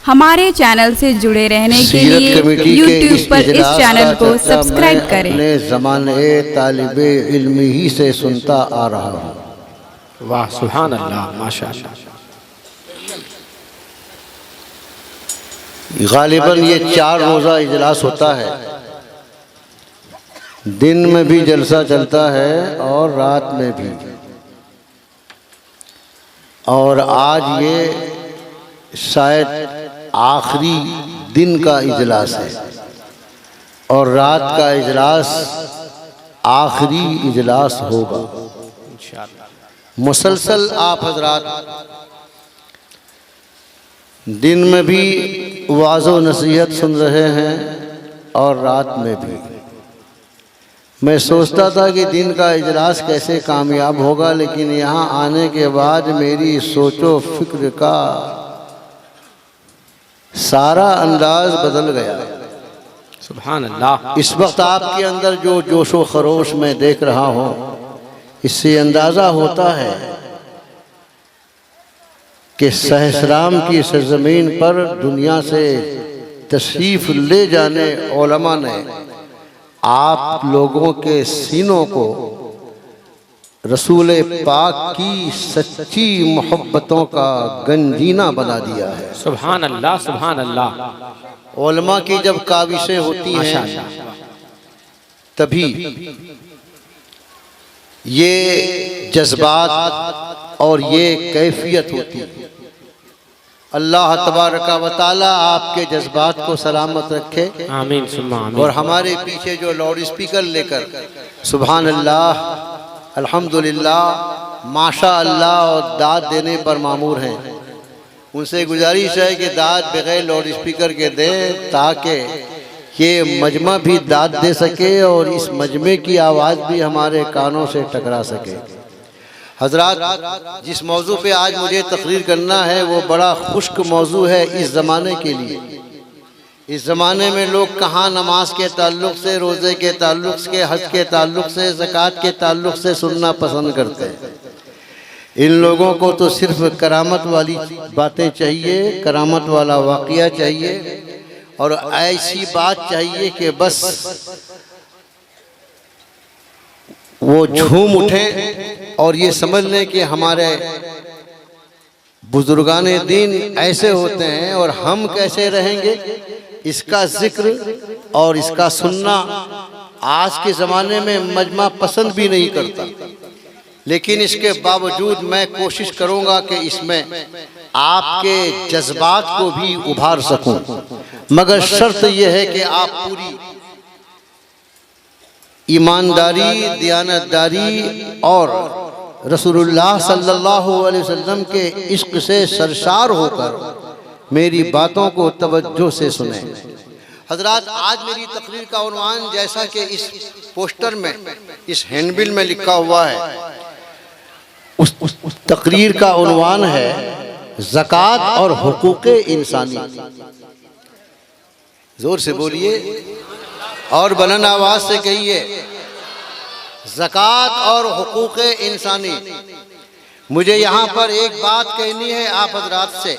हमारे चैनल से जुड़े रहने के लिए YouTube पर इस चैनल को सब्सक्राइब करें। अपने ज़माने तालिबे इल्म ही से सुनता आ रहा हूँ। वाह सुभान अल्लाह, माशाअल्लाह। गालिबन ये 4 रोज़ा इजलास होता है, दिन में भी जलसा चलता है और रात में भी। और आज ये शायद आखिरी दिन का इजलास है और रात का इजलास आखिरी इजलास होगा इंशाअल्लाह। मुसलसल आप हजरात दिन में भी वाज़ो नसीहत सुन रहे हैं और रात में भी। मैं सोचता था कि दिन का इजलास कैसे कामयाब होगा, लेकिन यहाँ आने के बाद मेरी सोचो फिक्र का सारा अंदाज बदल गया। सुभान अल्लाह। इस वक्त आपके अंदर जो जोशो खरोश मैं देख रहा हूँ, इससे अंदाज़ा होता है कि सहस्राम की सरजमीन पर दुनिया से तशरीफ़ ले जाने उलमा ने आप लोगों के सीनों को रसूल पाक की सच्ची मोहब्बतों का गंजीना बना दिया है। सुभान अल्लाह, सुभान अल्लाह। उलमा की जब काविशें होती हैं तभी ये जज्बात और ये कैफियत होती है। अल्लाह तबारक व तआला आपके जज्बात को सलामत रखे, आमीन सुम्मा आमीन। और हमारे पीछे जो लाउड स्पीकर लेकर सुभान अल्लाह, अल्हम्दुलिल्लाह, माशा अल्लाह और दाद देने पर मामूर हैं, उनसे गुजारिश है कि दाद बगैर लाउड स्पीकर के दें ताकि ये मजमा भी दाद दे सके और इस मजमे की आवाज़ भी हमारे कानों से टकरा सके। हजरात, जिस मौजू पे आज मुझे तकरीर करना है वो बड़ा खुश्क मौजू है इस ज़माने के लिए। इस ज़माने में लोग कहाँ नमाज के ताल्लुक़ से, रोज़े के ताल्लुक़ से, हज के ताल्लुक़ से, ज़कात के ताल्लुक़ से सुनना पसंद करते हैं। इन लोगों को तो सिर्फ करामत वाली बातें चाहिए, करामत वाला वाक़या चाहिए और ऐसी बात चाहिए कि बस वो झूम उठे और ये समझ लें कि हमारे बुजुर्गाने दीन ऐसे होते हैं और हम कैसे रहेंगे, इसका जिक्र और इसका सुनना आज के ज़माने में मजमा पसंद भी नहीं करता। लेकिन इसके बावजूद मैं कोशिश करूंगा कि इसमें आपके जज्बात को भी उभार सकूं, मगर शर्त यह है कि आप पूरी ईमानदारी, दियानतदारी और रसूलुल्लाह सल्लल्लाहु अलैहि वसल्लम के इश्क से सरशार होकर मेरी बातों को तवज्जो से सुने। हजरात, आज मेरी तकरीर का उन्वान जैसा कि इस पोस्टर में, इस हैंडबिल में लिखा हुआ है, उस तकरीर का उन्वान है ज़कात और हुकूक़े इंसानी। जोर से बोलिए और बुलंद आवाज से कहिए, ज़कात और हुकूक़े इंसानी। मुझे यहाँ पर एक बात कहनी है आप हजरात से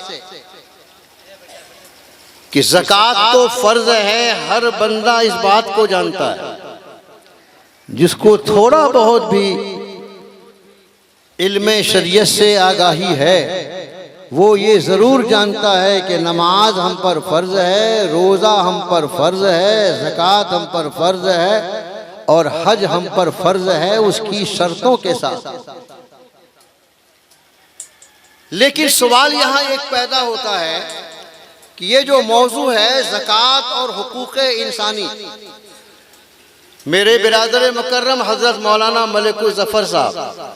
कि ज़कात तो फ़र्ज है, हर बंदा इस बात को जानता है। जिसको थोड़ा बहुत भी इल्मे शरीयत से आगाही है वो ये ज़रूर जानता है कि नमाज हम पर फ़र्ज़ है, रोज़ा हम पर फ़र्ज़ है, ज़कात हम पर फ़र्ज़ है और हज हम पर फ़र्ज़ है उसकी शर्तों के साथ। लेकिन सवाल यहाँ एक पैदा होता है कि ये जो मौजू है ज़कात और हुकूक़े इंसानी, मेरे बिरादर मुकर्रम हज़रत मौलाना मलिकुल ज़फ़र साहब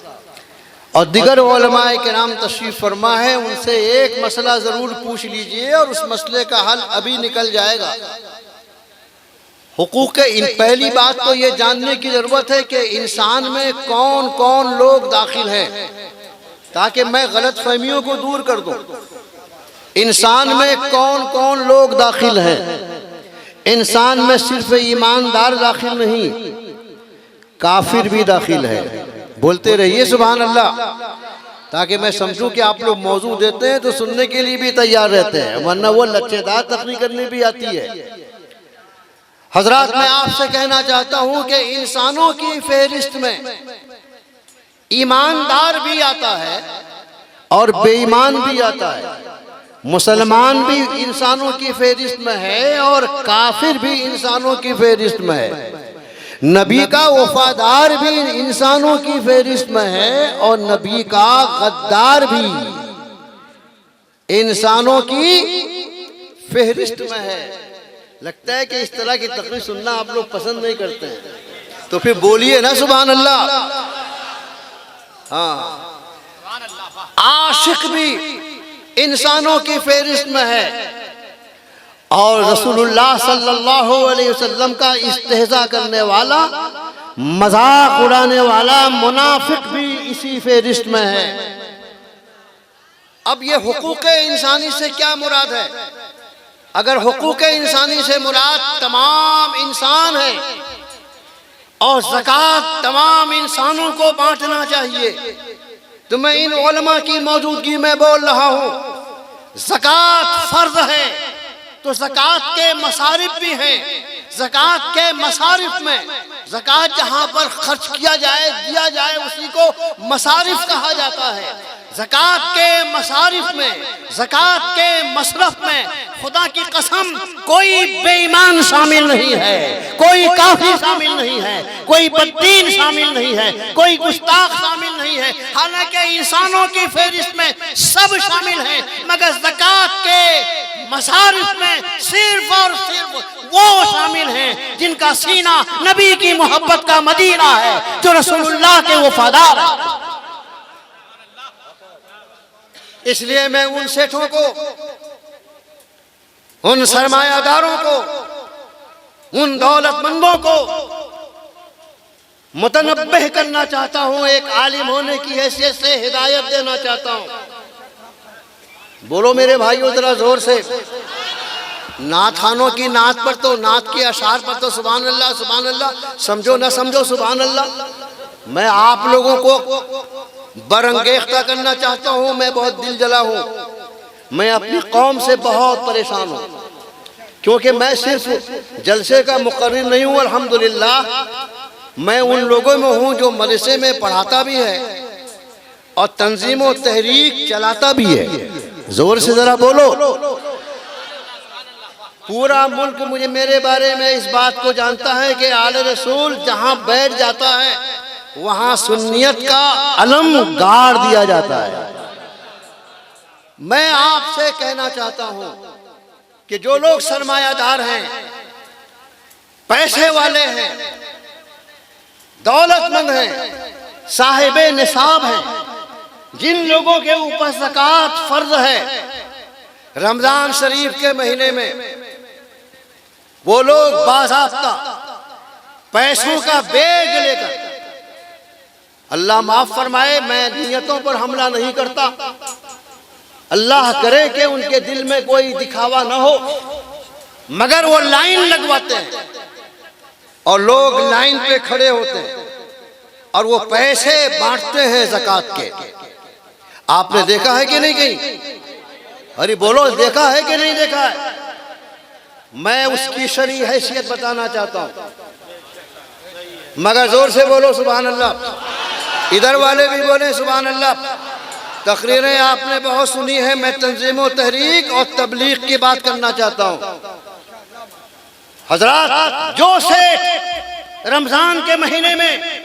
और दिगर उलमाए किराम तशरीफ़ फरमा है, उनसे एक मसला ज़रूर पूछ लीजिए और उस मसले का हल अभी निकल जाएगा। हुकूक़, पहली बात तो ये जानने की ज़रूरत है कि इंसान में कौन कौन लोग दाखिल हैं, ताकि मैं गलत फहमियों को दूर कर दूं। इंसान में कौन कौन लोग दाखिल हैं। इंसान में सिर्फ ईमानदार दाखिल नहीं, काफिर भी दाखिल है। बोलते रहिए सुभान अल्लाह। ताकि मैं समझूं कि आप लोग मौजू देते हैं तो सुनने के लिए भी तैयार रहते हैं, वरना वो लच्छेदार तकरीर करनी भी आती है। हजरात, मैं आपसे कहना चाहता हूं कि इंसानों की फेहरिस्त में ईमानदार भी आता है और बेईमान भी आता है। मुसलमान भी इंसानों की फेहरिस्त में है और काफिर भी इंसानों की फेहरिस्त में है। नबी का वफादार भी इंसानों की फेहरिस्त में है और नबी का गद्दार भी इंसानों की फेहरिस्त में है। लगता है कि इस तरह की तकरीर सुनना आप लोग पसंद नहीं करते हैं, तो फिर बोलिए ना सुभान अल्लाह। हाँ, आशिक भी इंसानों की फेहरिस्त में है और रसूलुल्लाह सल्लल्लाहु अलैहि वसल्लम का इस्तेहज़ा करने वाला, मजाक उड़ाने वाला मुनाफिक भी इसी फेहरिस्त में है। अब ये हुकूक़े इंसानी से क्या मुराद है? अगर हुकूक़े इंसानी से मुराद तमाम इंसान है और ज़कात तमाम इंसानों को बांटना चाहिए, तो मैं इन उलमा की मौजूदगी में बोल रहा हूँ, ज़कात फ़र्ज़ है तो ज़कात के मसारिफ भी हैं। ज़कात के मसारिफ में ज़कात जहाँ पर खर्च किया जाए, दिया जाए, उसी को मसारिफ कहा जाता है। ज़कात के मसारिफ में, ज़कात के मसरफ में खुदा की कसम कोई बेईमान शामिल नहीं है, कोई काफिर शामिल नहीं है, कोई बददीन शामिल नहीं है, कोई गुस्ताख शामिल नहीं है। हालांकि इंसानों की फेहरिस्त में सब शामिल हैं, मगर ज़कात के मसारिफ में सिर्फ और सिर्फ वो शामिल हैं जिनका सीना नबी की मोहब्बत का मदीना है, जो रसूलुल्लाह के वफादार है। इसलिए मैं उन सेठों को, उन सरमायादारों को, उन दौलतमंदों को मुतनब्बिह करना चाहता हूं, एक आलिम होने की हैसियत से हिदायत देना चाहता हूं। बोलो मेरे भाइयों जरा जोर से। नात खानों की नात पर तो, नात के अशार पर तो सुभान अल्लाह सुभान अल्लाह, समझो ना समझो सुभान अल्लाह। मैं आप लोगों को बरंगेख्ता करना चाहता हूं, मैं बहुत दिल जला हूं, मैं अपनी कौम से बहुत परेशान हूं, क्योंकि मैं सिर्फ जलसे का मुकर्रिर नहीं हूं, अल्हम्दुलिल्लाह मैं उन लोगों में हूं जो मदरसे में पढ़ाता भी है और तंजीम और तहरीक चलाता भी है। जोर से जरा बोलो। पूरा मुल्क मुझे, मेरे बारे में इस बात को जानता है कि आले रसूल जहां बैठ जाता है वहां सुन्नियत का अलम गाड़ दिया जाता है। मैं आपसे कहना चाहता हूं कि जो लोग सरमायादार हैं, पैसे वाले हैं, दौलतमंद हैं, साहिबे निसाब हैं, जिन लोगों के ऊपर ज़कात फर्ज है, रमजान शरीफ के महीने में वो लोग बाज़ाब्ता पैसों का बैग लेकर, अल्लाह माफ फरमाए, मैं नियतों पर हमला नहीं करता, अल्लाह करे कि उनके दिल में कोई दिखावा ना हो, मगर वो लाइन लगवाते हैं और लोग लाइन पे खड़े होते हैं और वो पैसे बांटते हैं ज़कात के। आपने देखा है कि नहीं कहीं? अरे बोलो, देखा है कि नहीं देखा है? मैं उसकी शरई हैसियत बताना चाहता हूं, मगर जोर से बोलो सुभान अल्लाह। इधर वाले भी बोले सुभान अल्लाह। तकरीरें आपने बहुत सुनी है, मैं तंजीम व तहरीक और तबलीग की बात करना चाहता हूं। हजरात, जो सेठ रमजान के महीने में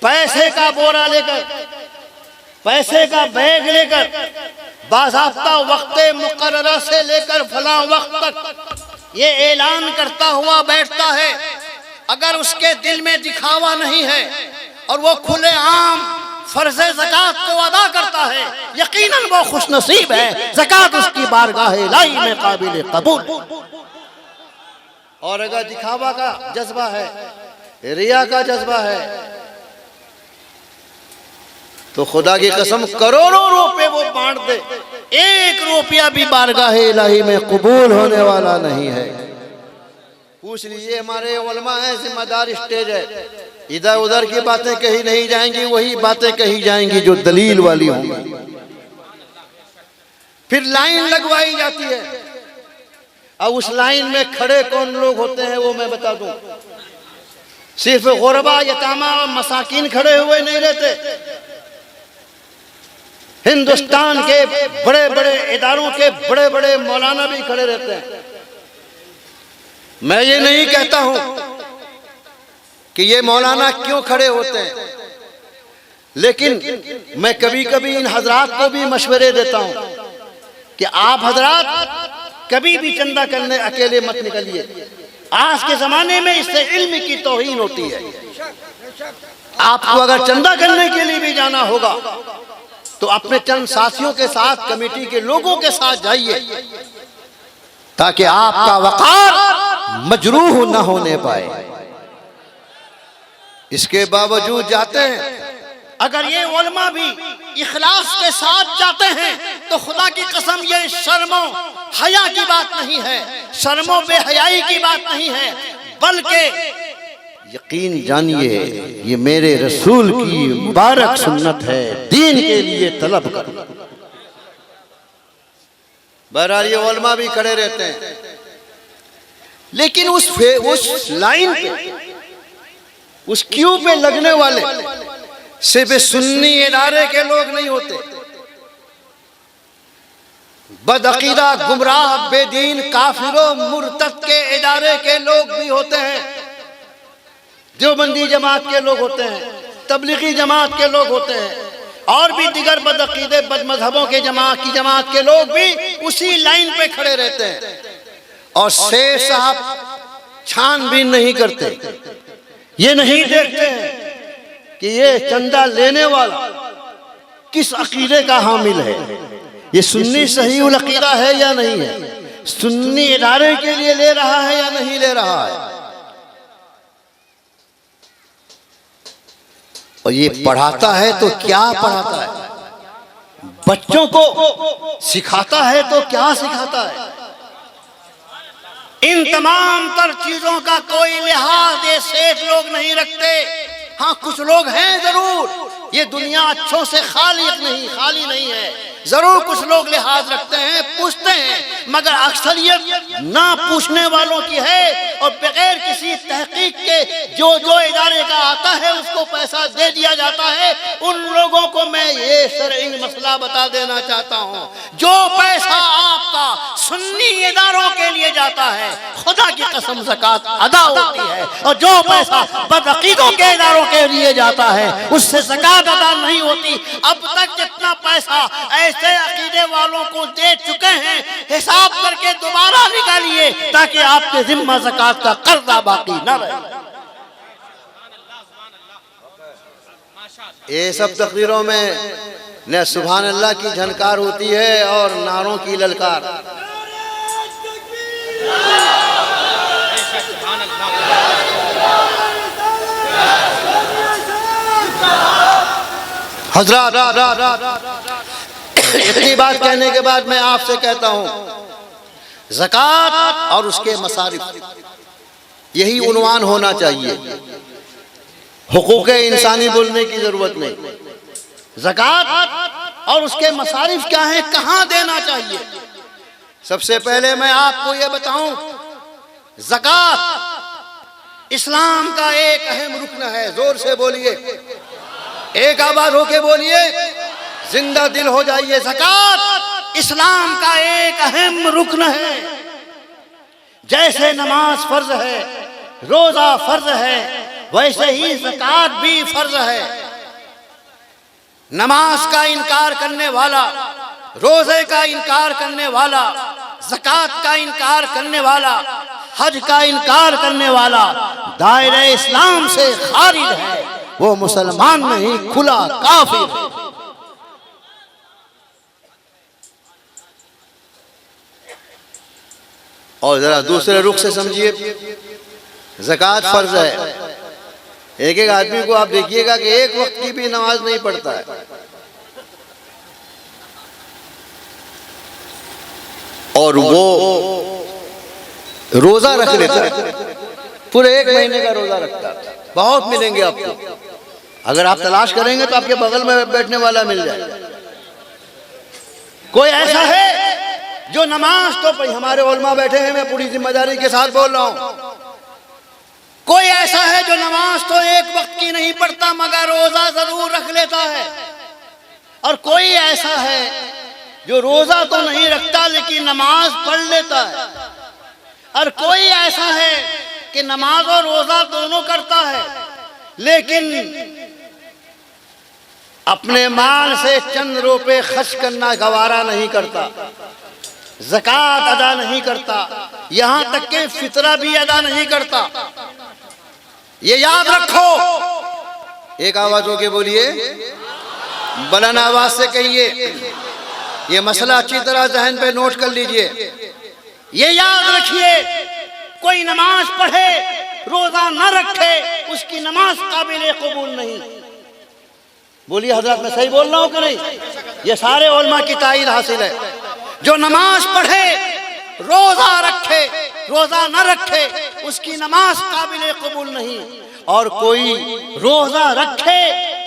पैसे का बोरा लेकर, पैसे का बैग लेकर, बाज़ाब्ता वक्त मुकर्ररा से लेकर फलां वक्त तक ये ऐलान करता हुआ बैठता है, अगर उसके दिल में दिखावा नहीं है और वो खुले आम फर्ज ज़कात को अदा करता है, यकीनन वो खुशनसीब है, ज़कात उसकी बारगाह इलाही में काबिल कबूल। और अगर दिखावा का जज्बा है, रिया का जज्बा है, तो खुदा की कसम करोड़ों रुपए वो बांट दे, 1 रुपया भी बारगाह इलाही में कबूल होने वाला नहीं है। पूछ लीजिए, हमारे उलमा है, जिम्मेदार स्टेज है, इधर उधर की बातें कही नहीं जाएंगी, वही बातें कही जाएंगी जो दलील वाली होंगी। फिर लाइन लगवाई जाती है। अब उस लाइन में खड़े कौन लोग होते हैं वो मैं बता दूं। सिर्फ गुरबा, यतामा और मसाकिन खड़े हुए नहीं रहते। हिंदुस्तान के बड़े बड़े इदारों के बड़े बड़े मौलाना भी खड़े रहते हैं। मैं ये नहीं कहता हूं कि ये मौलाना क्यों खड़े होते हैं, लेकिन मैं कभी कभी इन हजरात को भी मशवरे देता हूं कि आप हजरात कभी भी चंदा करने अकेले मत निकलिए। आज के जमाने में इससे इल्म की तौहीन होती है। आपको अगर चंदा करने के लिए भी जाना होगा तो अपने चंद साथियों के साथ, कमेटी के लोगों के साथ जाइए, ताकि आपका वक़ार मजरूह न होने पाए। इसके बावजूद जाते हैं। अगर ये उलमा भी इखलास के साथ जाते हैं तो खुदा की कसम ये शर्मो हया की बात नहीं है, शर्मो बेहयाई की बात नहीं है, बल्कि यकीन जानिए ये मेरे रसूल की मुबारक सुन्नत है। दीन के लिए तलब करो। बहरहाल ये उलमा भी खड़े रहते हैं, लेकिन उस लाइन पे, उस क्यू पे लगने वाले सिर्फ सुन्नी इदारे के लोग नहीं होते। बदअकीदा, गुमराह, बेदीन, काफिरों, मुर्तद के इदारे के लोग भी होते हैं। देवबंदी जमात के लोग होते हैं, तबलीगी जमात के लोग होते हैं, और भी दिगर बदअकीदे बदमजहबों के जमात के लोग भी उसी लाइन पे खड़े रहते हैं। और शेख साहब छानबीन नहीं करते, ये नहीं देखते हैं कि ये चंदा लेने वाला किस अकीदे का हामिल है, ये सुन्नी सही उल अकीदा है या नहीं है, सुन्नी इदारे के लिए ले रहा है या नहीं ले रहा है। और ये पढ़ाता है तो क्या पढ़ाता है, बच्चों को सिखाता है तो क्या सिखाता है। इन तमाम तर चीजों का कोई लिहाज ये शेख लोग नहीं रखते। हाँ, कुछ लोग हैं जरूर, ये दुनिया अच्छों से खाली नहीं है, जरूर कुछ लोग लिहाज रखते हैं, पूछते हैं, मगर अक्सरियत ना पूछने वालों की है। और बगैर किसी तहकीक के जो इदारे का आता है उसको पैसा दे दिया जाता है। उन लोगों को मैं ये शरई मसला बता देना चाहता हूँ, जो पैसा आपका सुन्नी इदारों के लिए जाता है, खुदा की कसम ज़कात अदा होती है, और जो पैसा बदअकीदों के इदारों के लिए जाता है उससे ज़कात अदा नहीं होती। अब तक जितना पैसा ऐसे अकीदे वालों को दे चुके हैं, हिसाब करके दोबारा निकालिए, ताकि आपके जिम्मा ज़कात का कर्जा बाकी न रहे। ये सब तकरीरों में न सुभान अल्लाह की झनकार होती है और नारों की ललकार। हज़रात, इतनी बात कहने के बाद मैं आपसे कहता हूं, ज़कात और उसके मसारिफ, यही उन्वान होना चाहिए। हुकूक़े इंसानी बोलने की जरूरत नहीं। ज़कात और उसके मसारिफ क्या है, कहां देना चाहिए। सबसे पहले मैं आपको यह बताऊं, ज़कात इस्लाम का एक अहम रुकन है। जोर से बोलिए, एक आवाज होके बोलिए, जिंदा दिल हो जाइए। ज़कात इस्लाम का एक अहम रुकन है। जैसे नमाज फर्ज है, रोजा फर्ज है, वैसे ही ज़कात भी फर्ज है। नमाज का इनकार करने वाला, रोजे का इनकार करने वाला, ज़कात का इनकार करने वाला, हज का इनकार करने वाला दायरे इस्लाम से खारिज है। वो मुसलमान नहीं, खुला काफिर है। और जरा दूसरे रुख से समझिए, ज़कात फर्ज है। एक एक आदमी को आप देखिएगा कि एक वक्त की भी नमाज नहीं पढ़ता है। और वो रोजा रख लेता है, पूरे 1 महीने का रोजा रखता है। बहुत मिलेंगे आपको, अगर आप तलाश करेंगे तो आपके बगल में बैठने वाला मिल जाएगा। कोई ऐसा है जो नमाज तो हमारे उलमा बैठे हैं, मैं पूरी जिम्मेदारी के साथ बोल रहा हूं, कोई ऐसा है जो नमाज तो 1 वक्त की नहीं पढ़ता मगर रोजा जरूर रख लेता है, और कोई ऐसा है जो रोजा तो नहीं रखता लेकिन नमाज पढ़ लेता है, और कोई ऐसा है कि नमाज और रोजा दोनों करता है लेकिन अपने माल से चंद रुपए खर्च करना गवारा नहीं करता, ज़कात अदा नहीं करता, यहां तक कि फितरा भी अदा नहीं करता। ये याद रखो, एक आवाज होके बोलिए, बुलंद आवाज से कहिए, ये मसला अच्छी तरह जहन पे नोट कर लीजिए। ये याद रखिए, कोई नमाज पढ़े रोजा न रखे उसकी नमाज काबिल कबूल नहीं। बोलिए हजरत, मैं सही बोल रहा हूं कि नहीं? ये सारे उलमा की ताईद हासिल है। जो नमाज पढ़े रोजा रखे, रोजा न रखे उसकी नमाज काबिल कबूल नहीं, और कोई रोजा रखे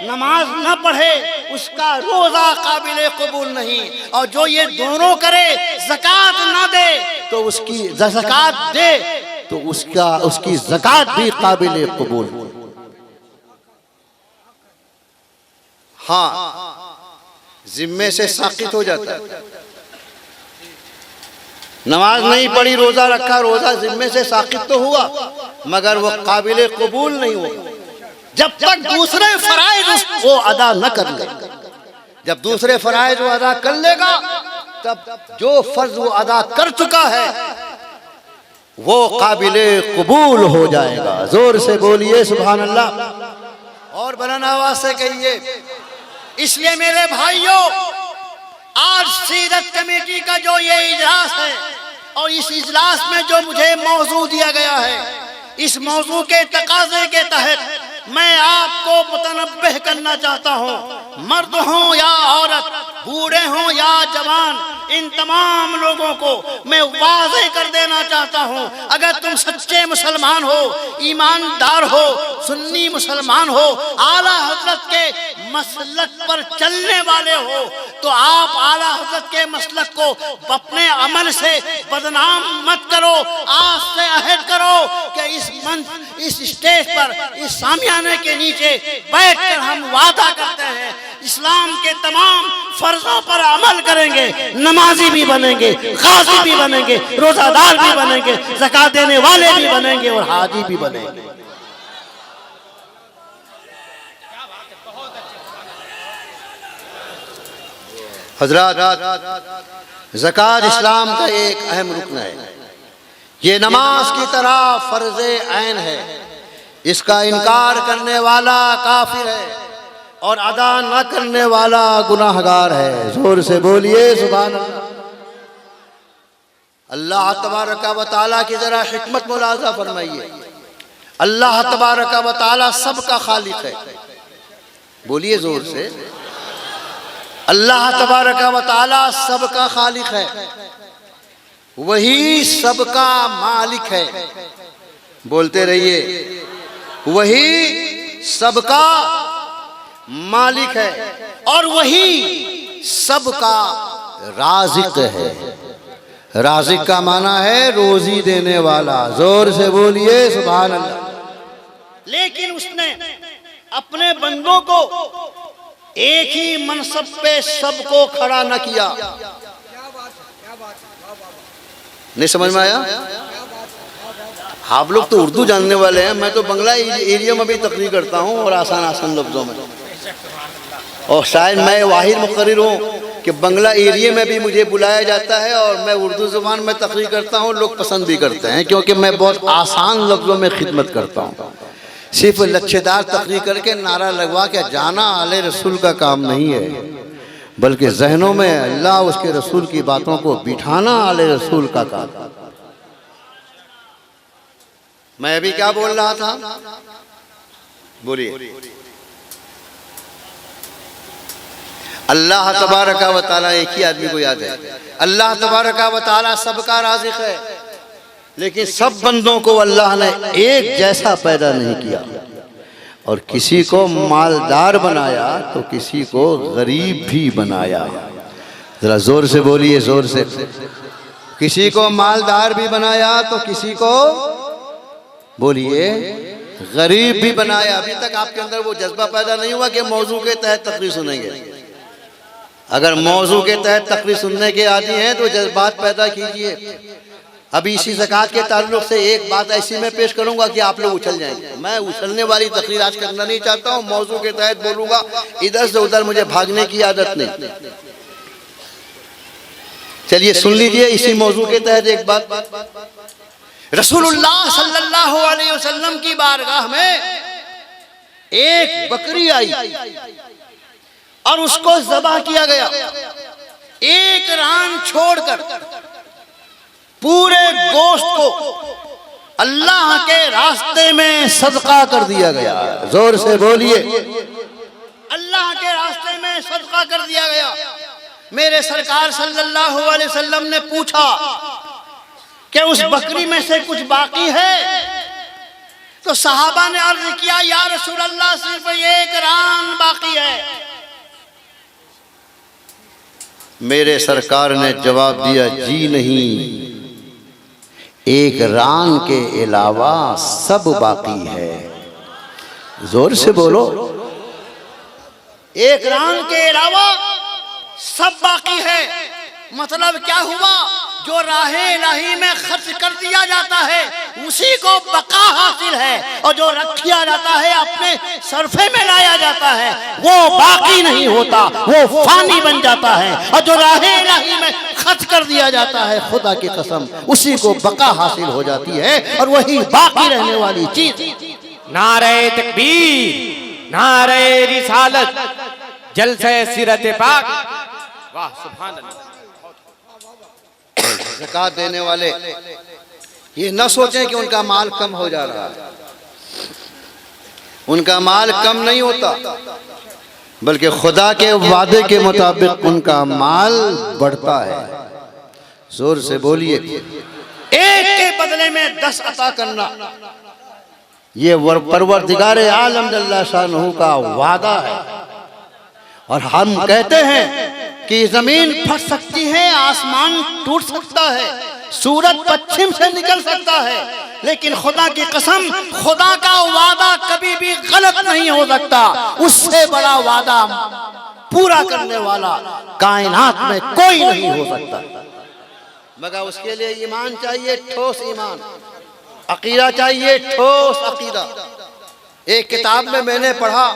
नमाज न पढ़े उसका रोजा काबिल कबूल नहीं। और जो ये दोनों करे, ज़कात न दे तो उसकी ज़कात दे तो उसकी ज़कात भी काबिल कबूल। हाँ, जिम्मे से साकित हो जाता है। नमाज नहीं पढ़ी, रोजा रखा, रोजा जिम्मे से साकित तो हुआ मगर वो काबिल कबूल नहीं हुआ जब तक दूसरे फराइज वो अदा न कर ले। जब दूसरे फराइज वो अदा कर लेगा तब जो फर्ज वो अदा कर चुका है वो काबिल कबूल हो जाएगा। जोर से बोलिए सुभान अल्लाह, और बुलंद आवाज से कहिए। इसलिए मेरे भाइयों, आज सीरत कमेटी का जो ये इजलास है और इस इजलास में जो मुझे मौजू दिया गया है, इस मौजू के तकाजे के तहत मैं आपको मुतनब्बह करना चाहता हूँ। मर्द हो या औरत, बूढ़े हो या जवान, इन तमाम लोगों को मैं वाज़े कर देना चाहता हूँ, अगर तुम सच्चे मुसलमान हो, ईमानदार हो, सुन्नी मुसलमान हो, आला हजरत के मसलक पर चलने वाले हो, तो आप आला हजरत के मसलक को अपने अमल से बदनाम मत करो। आज से अहद करो कि इस मंच, इस स्टेज पर, इस सामियाने के नीचे बैठकर हम वादा करते हैं इस्लाम के तमाम फर्जों पर अमल करेंगे, नमाजी भी बनेंगे, गाजी भी बनेंगे, रोजादार भी बनेंगे, ज़कात देने वाले भी बनेंगे और हाजी भी बनेंगे। हजरत, ज़कात इस्लाम का एक अहम रुकन है। ये नमाज की तरह फर्ज ऐन है। इसका इनकार करने वाला काफिर है और अदा न करने वाला गुनाहगार है। जोर से बोलिए सुभान अल्लाह। अल्लाह तबारक व तआला की जरा हिकमत मुलाज़ा फरमाइए। अल्लाह तबारक व तआला सबका खालिक है। बोलिए जोर से, अल्लाह तबारक व तआला सबका खालिक है, वही सबका मालिक है। बोलते रहिए, वही सबका मालिक है और वही सबका राज़िक है। राज़िक का माना है रोजी देने वाला। जोर से बोलिए सुभान अल्लाह। लेकिन उसने अपने बंदों को एक ही मनसब पे सबको खड़ा न किया। नहीं समझ में आया? आप लोग तो उर्दू जानने वाले हैं, मैं तो बंगला एरिया में भी तकरीर करता हूँ और आसान आसान लफ्जों में, और शायद मैं वाहिद मुकर्रिर हूँ कि बंगला एरिया में भी मुझे बुलाया जाता है और मैं उर्दू ज़ुबान में तकरीर करता हूँ। लोग पसंद भी करते हैं क्योंकि मैं बहुत आसान लफ्जों में खिदमत करता हूँ। सिर्फ लच्छेदार तकरीर करके नारा लगवा के जाना आले रसूल का काम नहीं है, बल्कि जहनों में अल्लाह उसके रसूल की बातों को बिठाना आले रसूल का काम। मैं अभी क्या बोल रहा था? बोलिए। अल्लाह तबारक व तआला, एक ही आदमी को याद है, अल्लाह तबारक व तआला सबका राज़िक है। लेकिन सब बंदों को अल्लाह ने एक जैसा पैदा नहीं किया, और किसी को मालदार बनाया तो किसी को गरीब भी बनाया। जरा जोर से बोलिए, जोर से। किसी को मालदार भी बनाया तो किसी को बोलिए गरीब भी बनाया। अभी तक आपके अंदर वो जज्बा पैदा नहीं हुआ कि मौजू के तहत तकरीर सुनेंगे। अगर मौजू के तहत तकरीर सुनने के आदि हैं तो जज्बात पैदा कीजिए। अभी इसी ज़कात के ताल्लुक से एक बात ऐसी मैं पेश करूंगा कि आप लोग उछल जाएंगे। मैं उछलने वाली तकरीर आज करना नहीं चाहता हूँ, मौजू के तहत बोलूंगा। इधर से उधर मुझे भागने की आदत नहीं। चलिए सुन लीजिए इसी मौजू के तहत एक बात। रसूलुल्लाह सल्लल्लाहु अलैहि वसल्लम की बारगाह में एक बकरी आई और उसको ज़बह किया गया। एक रान छोड़कर पूरे गोश्त को अल्लाह के रास्ते में सदका कर दिया गया। जोर से बोलिए, अल्लाह के रास्ते में सदका कर दिया गया। मेरे सरकार सल्लल्लाहु अलैहि वसल्लम ने पूछा कि उस बकरी में से कुछ बाकी है? तो सहाबा ने अर्ज किया, या रसूल अल्लाह सिर्फ एक रान बाकी है। मेरे सरकार ने जवाब दिया, जी नहीं, एक रान के अलावा सब बाकी है। जोर से बोलो, एक रान के अलावा सब बाकी है। मतलब क्या हुआ? जो राहे इलाही में खर्च कर दिया जाता है उसी को बका हासिल है, और जो रख दिया जाता है अपने सरफे में लाया जाता है वो बाकी नहीं होता, वो फानी बन जाता है। और जो राहे इलाही में खर्च कर दिया जाता है, खुदा की कसम, उसी को बका हासिल हो जाती है, और वही बाकी रहने वाली चीज। नारे तकबीर, नारे रिसालत, जलसे सीरत पाक। वाह सुभान अल्लाह। ज़कात देने वाले ये न सोचें कि उनका माल कम हो जा रहा है। उनका माल कम नहीं होता, बल्कि खुदा के वादे के मुताबिक उनका माल बढ़ता है। जोर से बोलिए, एक के बदले में 10 अता करना, ये परवरदिगार आलम जल्ला शानहू का वादा है। और हम कहते हैं कि जमीन फट सकती है, आसमान टूट सकता है, सूरज पश्चिम से निकल सकता है, लेकिन खुदा की कसम, खुदा का वादा कभी भी गलत नहीं हो सकता। उससे बड़ा वादा पूरा करने वाला कायनात में कोई नहीं हो सकता। मगर उसके लिए ईमान चाहिए, ठोस ईमान, अकीदा चाहिए, ठोस अकीदा। एक किताब में मैंने पढ़ा,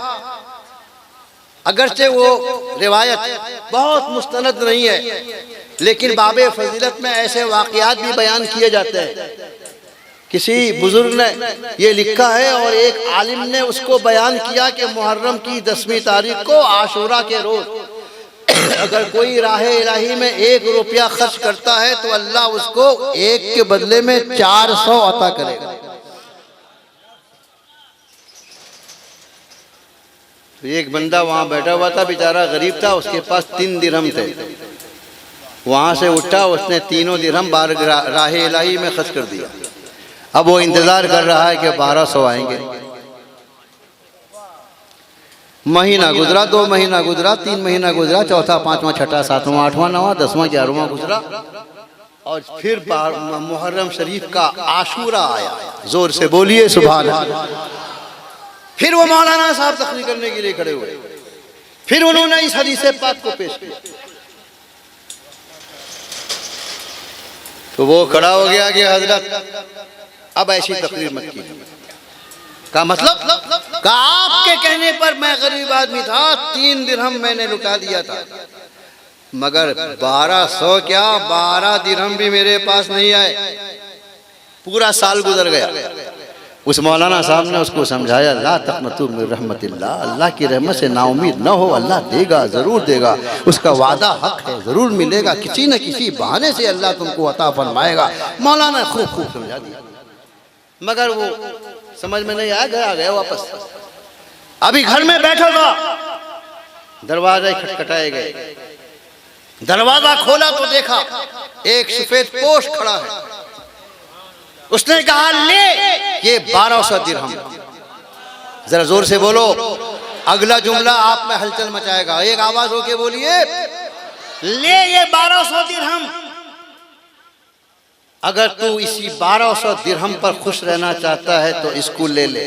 अगरचे वो रिवायत बहुत मुस्तनद नहीं है, लेकिन बाबे फजीलत में ऐसे वाक़यात भी बयान किए जाते हैं। किसी बुजुर्ग ने ये लिखा है और एक आलिम ने उसको बयान किया कि मुहर्रम की 10वीं तारीख को आशूरा के रोज अगर कोई राहे इलाही में 1 रुपया खर्च करता है तो अल्लाह उसको 1 के बदले में 400 अता करेगा। तो एक बंदा वहां बैठा हुआ था, बेचारा गरीब था, उसके पास 3 दिरहम थे। वहां से उठा, उसने 3 दिरहम राहे इलाही में खर्च कर दिया। अब वो इंतजार कर रहा है कि 1200 आएंगे। महीना गुजरा, 2 महीना गुजरा, 3 महीना गुजरा, चौथा, 5वां, 6ठा, 7वां, 8वां, 9वां, 10वां, 11वां गुजरा, और फिर मुहर्रम शरीफ का आशूरा आया। जोर से बोलिए सुभान अल्लाह। फिर वो मौलाना साहब तकरीर करने के लिए खड़े हुए। फिर उन्होंने इस हदीस पाक को पेश किया। तो वो खड़ा हो गया कि हजरत अब ऐसी तकरीर मत कीजिए। का मतलब का आपके कहने पर मैं गरीब आदमी था, 3 दिरहम मैंने लुटा दिया था, मगर 1200 क्या 12 दिरहम भी मेरे पास नहीं आए। पूरा साल गुजर गया। उस मौलाना साहब ने उसको समझाया, ला तक़नतू मिन रहमतिल्लाह, अल्लाह की रहमत से नाउमीद न हो, अल्लाह देगा, ज़रूर देगा, उसका वादा हक है, ज़रूर मिलेगा, किसी न किसी बहाने से अल्लाह तुमको अता फरमाएगा। मौलाना खूब समझा दिया, मगर वो समझ में नहीं आया, घर आ गया वापस। अभी घर में बैठा था, दरवाजे खटखटाए गए। दरवाजा खोला तो देखा एक सफेद पोश खड़ा है। उसने कहा ले ये 1200 दिरहम। जरा जोर से बोलो, अगला जुमला आप में हलचल मचाएगा। एक आवाज होके बोलिए, ले ये 1200 दिरहम। अगर तू इसी 1200 दिरहम पर खुश रहना चाहता है तो इसको ले ले,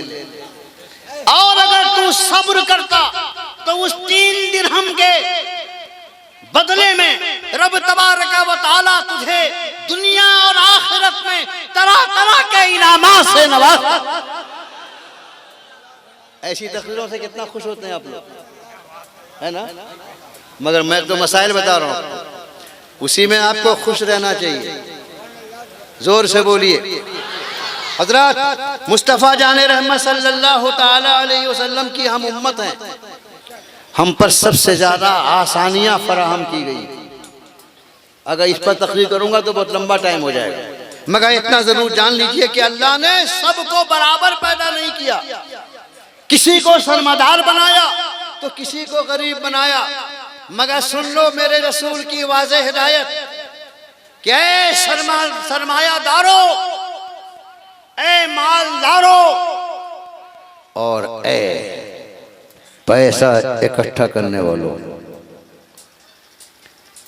और अगर तू सब्र करता तो उस 3 दिरहम के बदले में रब तबारक व तआला तुझे दुनिया और आखिरत में तरह तरह के इनामात से नवाज़ेगा। ऐसी तकरीरों से कितना खुश होते हैं आप लोग, है ना? मगर मैं तो मसाइल बता रहा हूं, उसी में आपको खुश रहना चाहिए। जोर से बोलिए, हजरत मुस्तफ़ा जाने रहमत सल्लल्लाहु ताला अलैहि वसल्लम की हम उम्मत हैं, हम पर सबसे ज्यादा आसानियां फराहम की गई। अगर इस पर तकरीर करूंगा तो बहुत लंबा टाइम हो जाएगा, मगर इतना जरूर जान लीजिए कि अल्लाह ने सबको बराबर पैदा नहीं किया। किसी को सरमादार बनाया तो किसी को गरीब बनाया। मगर सुन लो मेरे रसूल की वाज़ेह हिदायत कि ऐ सरमायादारों, ऐ मालदारों और ऐ पैसा इकट्ठा करने वालों,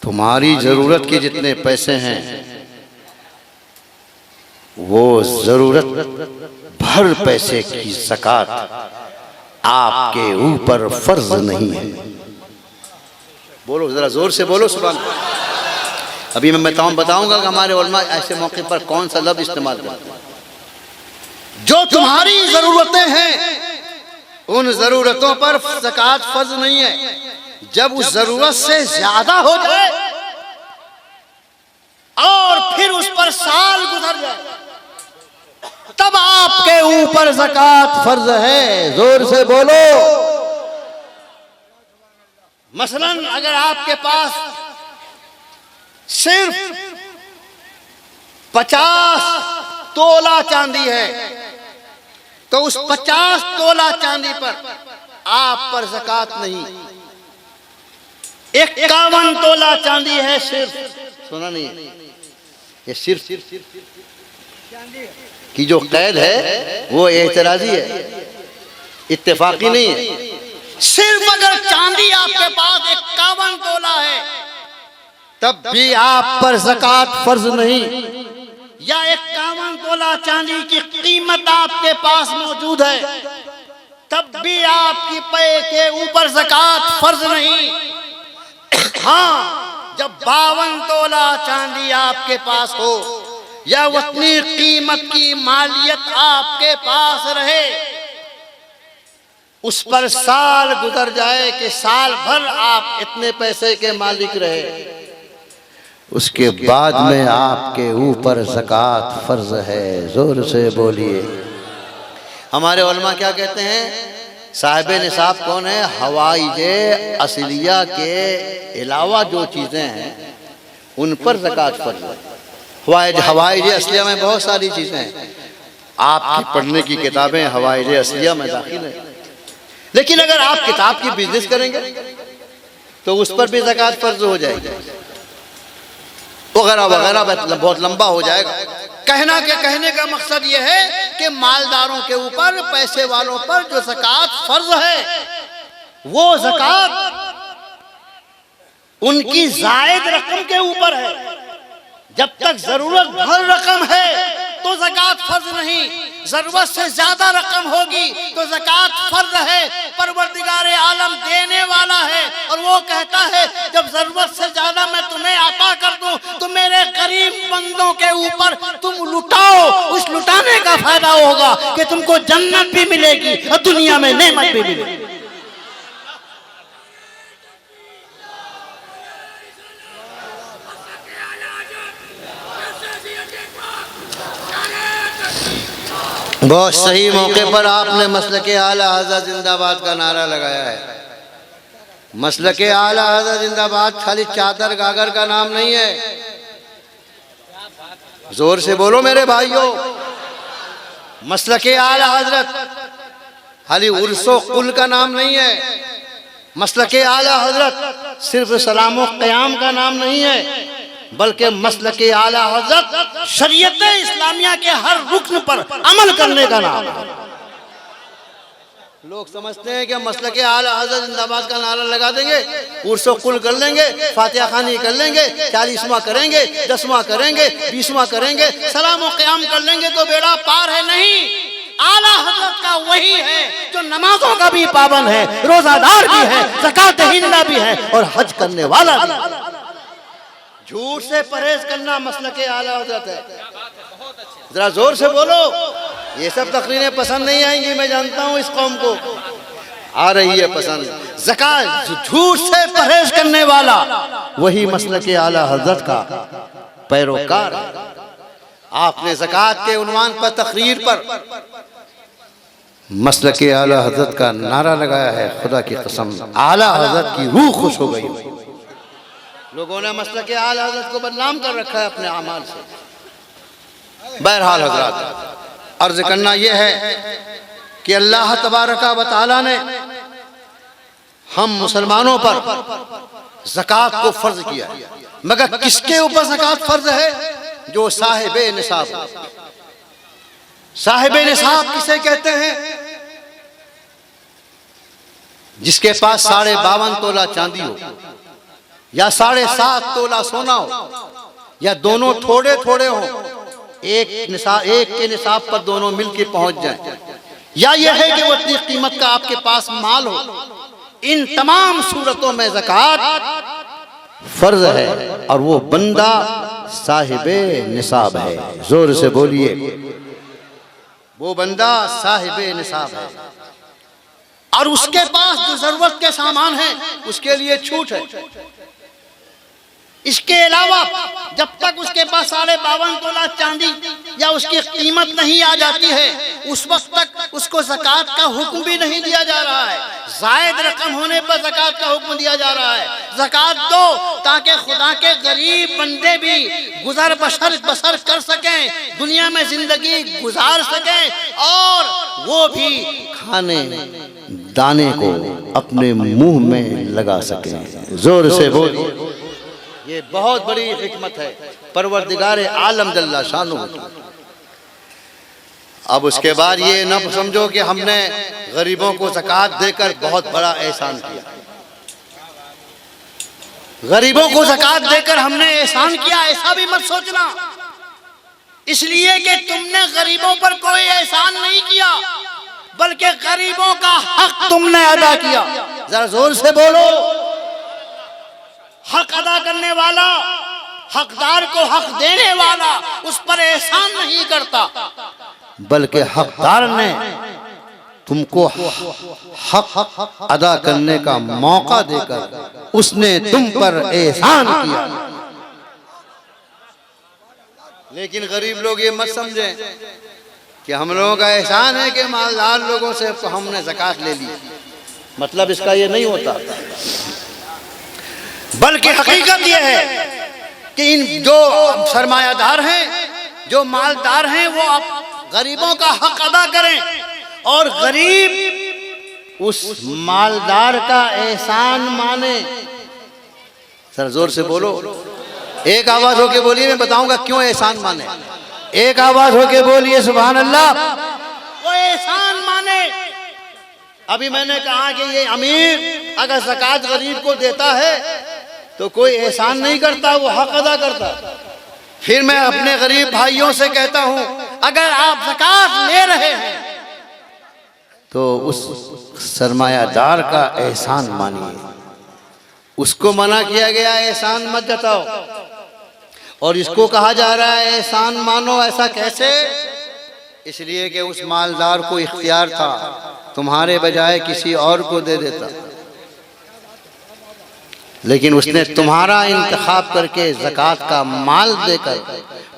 तुम्हारी जरूरत के जितने पैसे हैं वो जरूरत भर पैसे की ज़कात आपके ऊपर फर्ज नहीं है। बोलो, जरा जोर से बोलो सुभान। अभी मैं बताऊंगा कि हमारे उलमा ऐसे मौके पर कौन सा लफ्ज़ इस्तेमाल करते हैं। जो तुम्हारी जरूरतें हैं उन जरूरतों पर ज़कात फर्ज नहीं है। जब उस जरूरत से ज्यादा हो जाए और फिर उस पर साल गुजर जाए तब आपके ऊपर ज़कात फर्ज है। जोर से बोलो। मसलन अगर आपके पास सिर्फ 50 तोला चांदी है तो उस 50 तोला चांदी पर आप पर ज़कात नहीं। 51 तोला चांदी है सिर्फ, सुना नहीं, ये सिर्फ की जो कैद है वो एतराजी है, इत्तेफाकी नहीं है। सिर्फ अगर चांदी आपके पास 51 तोला है तब भी आप पर ज़कात फर्ज नहीं। या 51 तोला चांदी की कीमत आपके पास मौजूद है तब भी आपकी पे के ऊपर ज़कात फर्ज नहीं। हाँ, जब 52 तोला चांदी आपके पास हो या उतनी कीमत की मालियत आपके पास रहे, उस पर साल गुजर जाए कि साल भर आप इतने पैसे के मालिक रहे, उसके बाद में आपके ऊपर ज़कात फर्ज है। जोर से बोलिए। हमारे उलमा क्या कहते हैं, साहिब निसाब कौन है? हवाइजे असलिया के अलावा जो चीज़ें हैं उन पर ज़कात फर्ज है। हवाइजे असलिया में बहुत सारी चीज़ें हैं, आपकी पढ़ने की किताबें हवाइजे असलिया में दाखिल है। लेकिन अगर आप किताब की बिजनेस करेंगे तो उस पर भी ज़कात फर्ज हो जाएगी, वगैरह वगैरह, बहुत लंबा हो जाएगा। कहने का मकसद यह है कि मालदारों के ऊपर, पैसे वालों पर जो ज़कात फर्ज है वो ज़कात उनकी जायद रकम के ऊपर है। जब तक जरूरत भर रकम है तो ज़कात फर्ज नहीं, जरूरत से ज्यादा रकम होगी तो ज़कात फर्ज है। परवरदिगार आलम देने वाला है और वो कहता है जब जरूरत से ज्यादा मैं तुम्हें अता कर दूं तो मेरे करीब बंदों के ऊपर तुम लुटाओ। उस लुटाने का फायदा होगा कि तुमको जन्नत भी मिलेगी और दुनिया में नेमत भी मिलेगी। बहुत सही मौके पर आपने मसलके आला हज़रत जिंदाबाद का नारा लगाया है। मसलके आला हज़रत जिंदाबाद खाली चादर गागर का नाम नहीं है। जोर से बोलो मेरे भाइयों। मसलके आला हज़रत खाली उर्सो कुल का नाम नहीं है। मसलके आला हज़रत सिर्फ सलामो क़याम का नाम नहीं है। बल्कि मसलके आला हज़रत शरीयत इस्लामिया के हर रुक्न पर अमल करने का नाम है। लोग समझते हैं कि मसलके आला हज़रत जिंदाबाद का नारा लगा देंगे, उर्सो कुल कर लेंगे, फातिहा खानी कर लेंगे, 40वां करेंगे, 10वां करेंगे, 20वां करेंगे, सलाम क़याम कर लेंगे तो बेड़ा पार है। नहीं, आला हज़रत का वही है जो नमाजों का भी पाबंद है, रोजादार भी है, ज़कात देने भी है और हज करने वाला भी है। झूठ से परहेज करना मसलके आला हज़रत है। जरा जोर से बोलो। ये सब तकरीरें पसंद नहीं आएंगी, मैं जानता हूँ इस कौम को, आ रही है पसंद। ज़कात, झूठ से परहेज करने वाला वही मसलके आला हज़रत का पैरोकार है। आपने ज़कात के उन्वान पर तकरीर पर मसलके आला हज़रत का नारा लगाया है। खुदा की कसम आला हज़रत की रूह खुश हो गई। लोगों ने मसलके आला हज़रत को बदनाम कर रखा है अपने अमाल से। बहरहाल हज़रात, अर्ज करना यह है कि अल्लाह तबारका व तआला ने हम मुसलमानों पर ज़कात को फर्ज किया, मगर किसके ऊपर ज़कात फर्ज है? जो साहिबे निसाब। साहिबे निसाब किसे कहते हैं? जिसके पास 52.5 तोला चांदी हो या 7.5 तोला सोना हो या दोनों थोड़े थोड़े हो, एक के निसाब पर दोनों मिलकर पहुंच जाएं, या यह है कि वो इतनी कीमत का आपके पास माल हो। इन तमाम सूरतों में ज़कात फर्ज है और वो बंदा साहिबे निसाब है। जोर से बोलिए, वो बंदा साहिबे निसाब है और उसके पास जो जरूरत के सामान है उसके लिए छूट है। इसके अलावा जब तक उसके पास 52.5 तोला चांदी या उसकी कीमत नहीं आ जाती है, उस वक्त तक उसको ज़कात का हुक्म भी नहीं दिया जा रहा है। जायद रकम होने पर ज़कात का हुक्म दिया जा रहा है। ज़कात दो ताकि खुदा के गरीब बंदे भी गुजर बसर कर सकें, दुनिया में जिंदगी गुजार सकें और वो भी खाने दाने को अपने मुंह में लगा सकें। जोर से बोलिए, ये बहुत बड़ी हिकमत है परवरदिगार आलम जल्ला शानु। अब उसके बाद ये न समझो कि हमने गरीबों को ज़कात देकर बहुत बड़ा एहसान किया। गरीबों को ज़कात देकर हमने एहसान किया, ऐसा भी मत सोचना। इसलिए कि तुमने गरीबों पर कोई एहसान नहीं किया, बल्कि गरीबों का हक तुमने अदा किया। जरा जोर से बोलो। हक अदा करने वाला, हकदार को हक देने वाला उस पर एहसान नहीं करता, बल्कि हकदार ने तुमको हक अदा करने का मौका देकर उसने तुम पर एहसान किया। लेकिन गरीब लोग ये मत समझें कि हम लोगों का एहसान है कि मालदार लोगों से हमने ज़कात ले ली। मतलब इसका ये नहीं होता, बल्कि हकीकत यह है कि इन जो सरमायादार हैं, जो मालदार हैं, वो आप गरीबों का हक अदा करें और गरीब उस मालदार का एहसान माने। सर जोर से बोलो, एक आवाज होके बोलिए, मैं बताऊंगा क्यों एहसान माने। एक आवाज होके बोलिए सुभान अल्लाह। वो एहसान माने। अभी मैंने कहा कि ये अमीर अगर ज़कात गरीब को देता है तो कोई एहसान नहीं करता, वो हक अदा करता। फिर मैं अपने गरीब भाइयों से कहता हूं, अगर आप ज़कात ले रहे हैं तो उस सरमायादार का एहसान मानिए। उसको मना किया गया एहसान मत जताओ, और इसको कहा जा रहा है एहसान मानो। ऐसा कैसे? इसलिए कि उस मालदार को इख्तियार था, तुम्हारे बजाय किसी और को दे देता, लेकिन उसने तुम्हारा इंतखाब करके ज़कात का माल देकर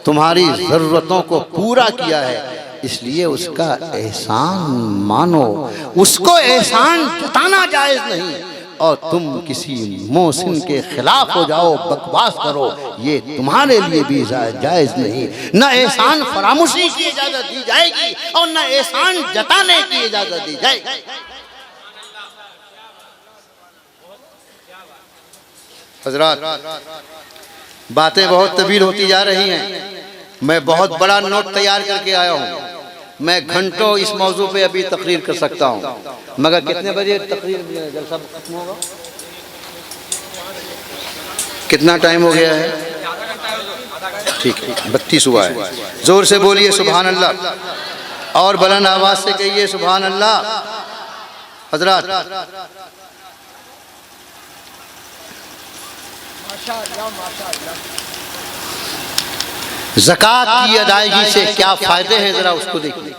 तुम्हारी ज़रूरतों को पूरा किया है। इसलिए उसका एहसान मानो। उसको एहसान जताना जायज़ नहीं और तुम किसी मोहसिन के खिलाफ हो जाओ, बकवास करो, ये तुम्हारे लिए भी जायज़ नहीं। न एहसान फरामोशी की इजाज़त दी जाएगी और न एहसान जताने की इजाज़त दी जाएगी। हज़रात, बातें बहुत तवील होती जा रही हैं। मैं बहुत बड़ा नोट तैयार करके आया हूँ। मैं घंटों इस मौजू पे अभी तकरीर कर सकता हूँ, मगर कितने बजे तकरीर जलसा खत्म होगा? कितना टाइम हो गया है? ठीक है, 32 हुआ है। जोर से बोलिए सुभान अल्लाह, और बुलंद आवाज से कहिए सुभान अल्लाह। हजरत ज़कात की अदायगी से क्या फायदे हैं, जरा उसको देखिए।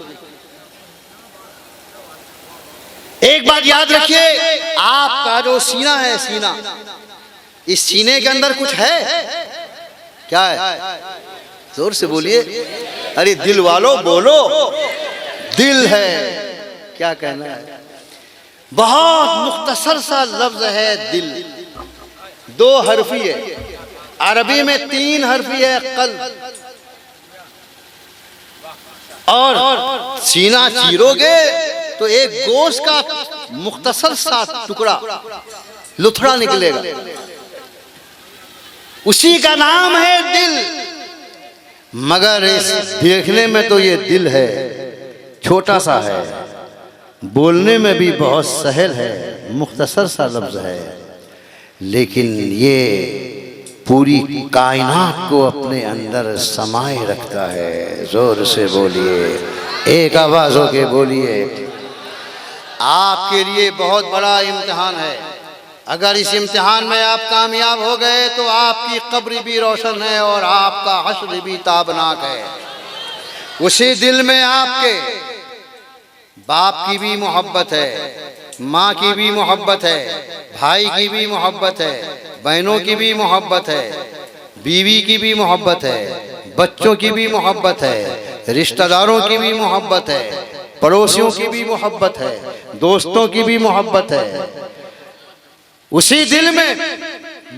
एक बात याद रखिए, आपका जो सीना है, सीना, इस सीने के अंदर कुछ है। क्या है? जोर से बोलिए। अरे दिल वालों बोलो, दिल है। क्या कहना है? बहुत मुख्तसर सा लफ्ज है दिल, 2 हरफी है। अरबी में 3 हरफी है, कल्ब। और सीना चीरोगे तो एक गोश्त का मुख्तसर सा टुकड़ा, लुथड़ा निकलेगा, उसी का नाम है दिल। मगर इस देखने में तो ये दिल है, छोटा सा है, बोलने में भी बहुत सहल है, मुख्तसर सा लफ्ज है, लेकिन ये पूरी कायनात को अपने अंदर समाये रखता है। जोर से बोलिए, एक आवाज होके बोलिए। आपके लिए बहुत बड़ा इम्तिहान है। अगर इस इम्तिहान में आप कामयाब हो गए तो आपकी कब्र भी रोशन है और आपका हश्र भी ताबनाक है। उसी दिल में आपके बाप की भी मोहब्बत है, माँ की भी मोहब्बत है, भाई की भी मोहब्बत है, बहनों की भी मोहब्बत है, बीवी की भी मोहब्बत है, बच्चों की भी मोहब्बत है, रिश्तेदारों की भी मोहब्बत है, पड़ोसियों की भी मोहब्बत है, दोस्तों की भी मोहब्बत है। उसी दिल में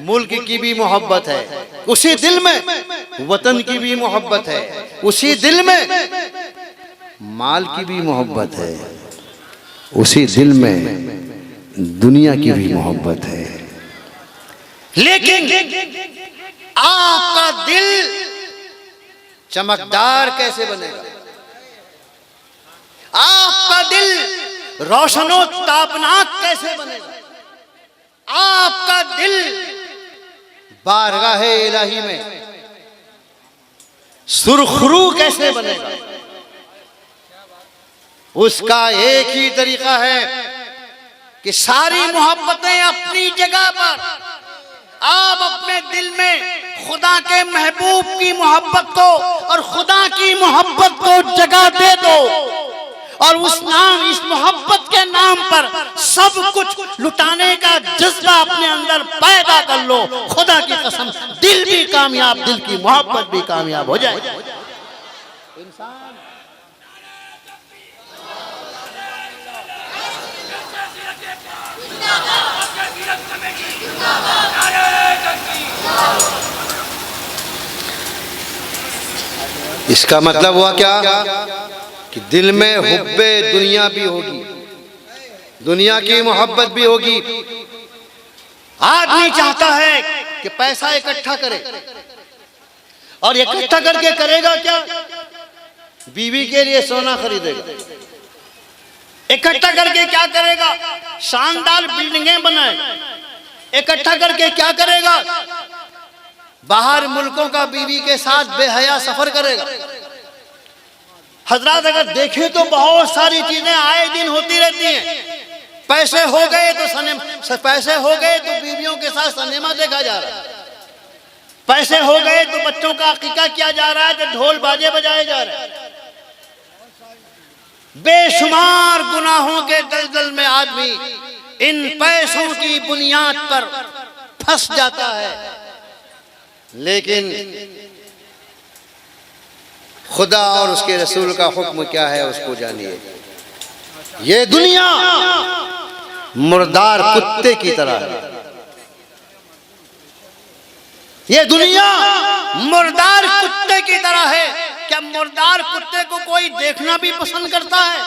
मुल्क की भी मोहब्बत है, उसी दिल में वतन की भी मोहब्बत है, उसी दिल में माल की भी मोहब्बत है, उसी दिल में दुनिया की भी मोहब्बत है। लेकिन आपका दिल चमकदार कैसे बनेगा? आपका दिल रोशनो तापनाक कैसे बनेगा? आपका दिल बारगाह इलाही में सुरखरू कैसे बनेगा? उसका एक ही तरीका है कि सारी मोहब्बतें अपनी जगह पर, आप अपने दिल में खुदा के महबूब की मोहब्बत को और खुदा की मोहब्बत को जगह दे दो, और उस नाम, इस मोहब्बत के नाम पर सब कुछ लुटाने का जज्बा अपने अंदर पैदा कर लो। खुदा की कसम, दिल भी कामयाब, दिल की मोहब्बत भी कामयाब हो जाए। इसका मतलब हुआ क्या कि दिल में हुब्बे दुनिया भी होगी, दुनिया की मोहब्बत भी होगी। आदमी चाहता है कि पैसा इकट्ठा करे, और इकट्ठा करके करेगा क्या? बीवी के लिए सोना खरीदेगा। इकट्ठा करके क्या करेगा? शानदार बिल्डिंगें बनाए। इकट्ठा करके क्या करेगा? बाहर मुल्कों का बीवी के साथ बेहया सफर करेगा। हजरात, अगर देखें तो बहुत सारी चीजें आए दिन होती रहती हैं। पैसे हो गए तो बीवियों के साथ सिनेमा देखा जा रहा है, पैसे हो गए तो बच्चों का अकीका किया जा रहा है, तो ढोल बाजे बजाए जा रहे हैं। बेशुमार गुनाहों के दलदल में आदमी इन पैसों की बुनियाद पर फंस जाता है। लेकिन खुदा और उसके रसूल का हुक्म क्या है, उसको जानिए। ये दुनिया मुर्दार कुत्ते की तरह है। ये दुनिया मुर्दार कुत्ते की तरह है। क्या मुर्दार कुत्ते को कोई देखना भी पसंद करता है?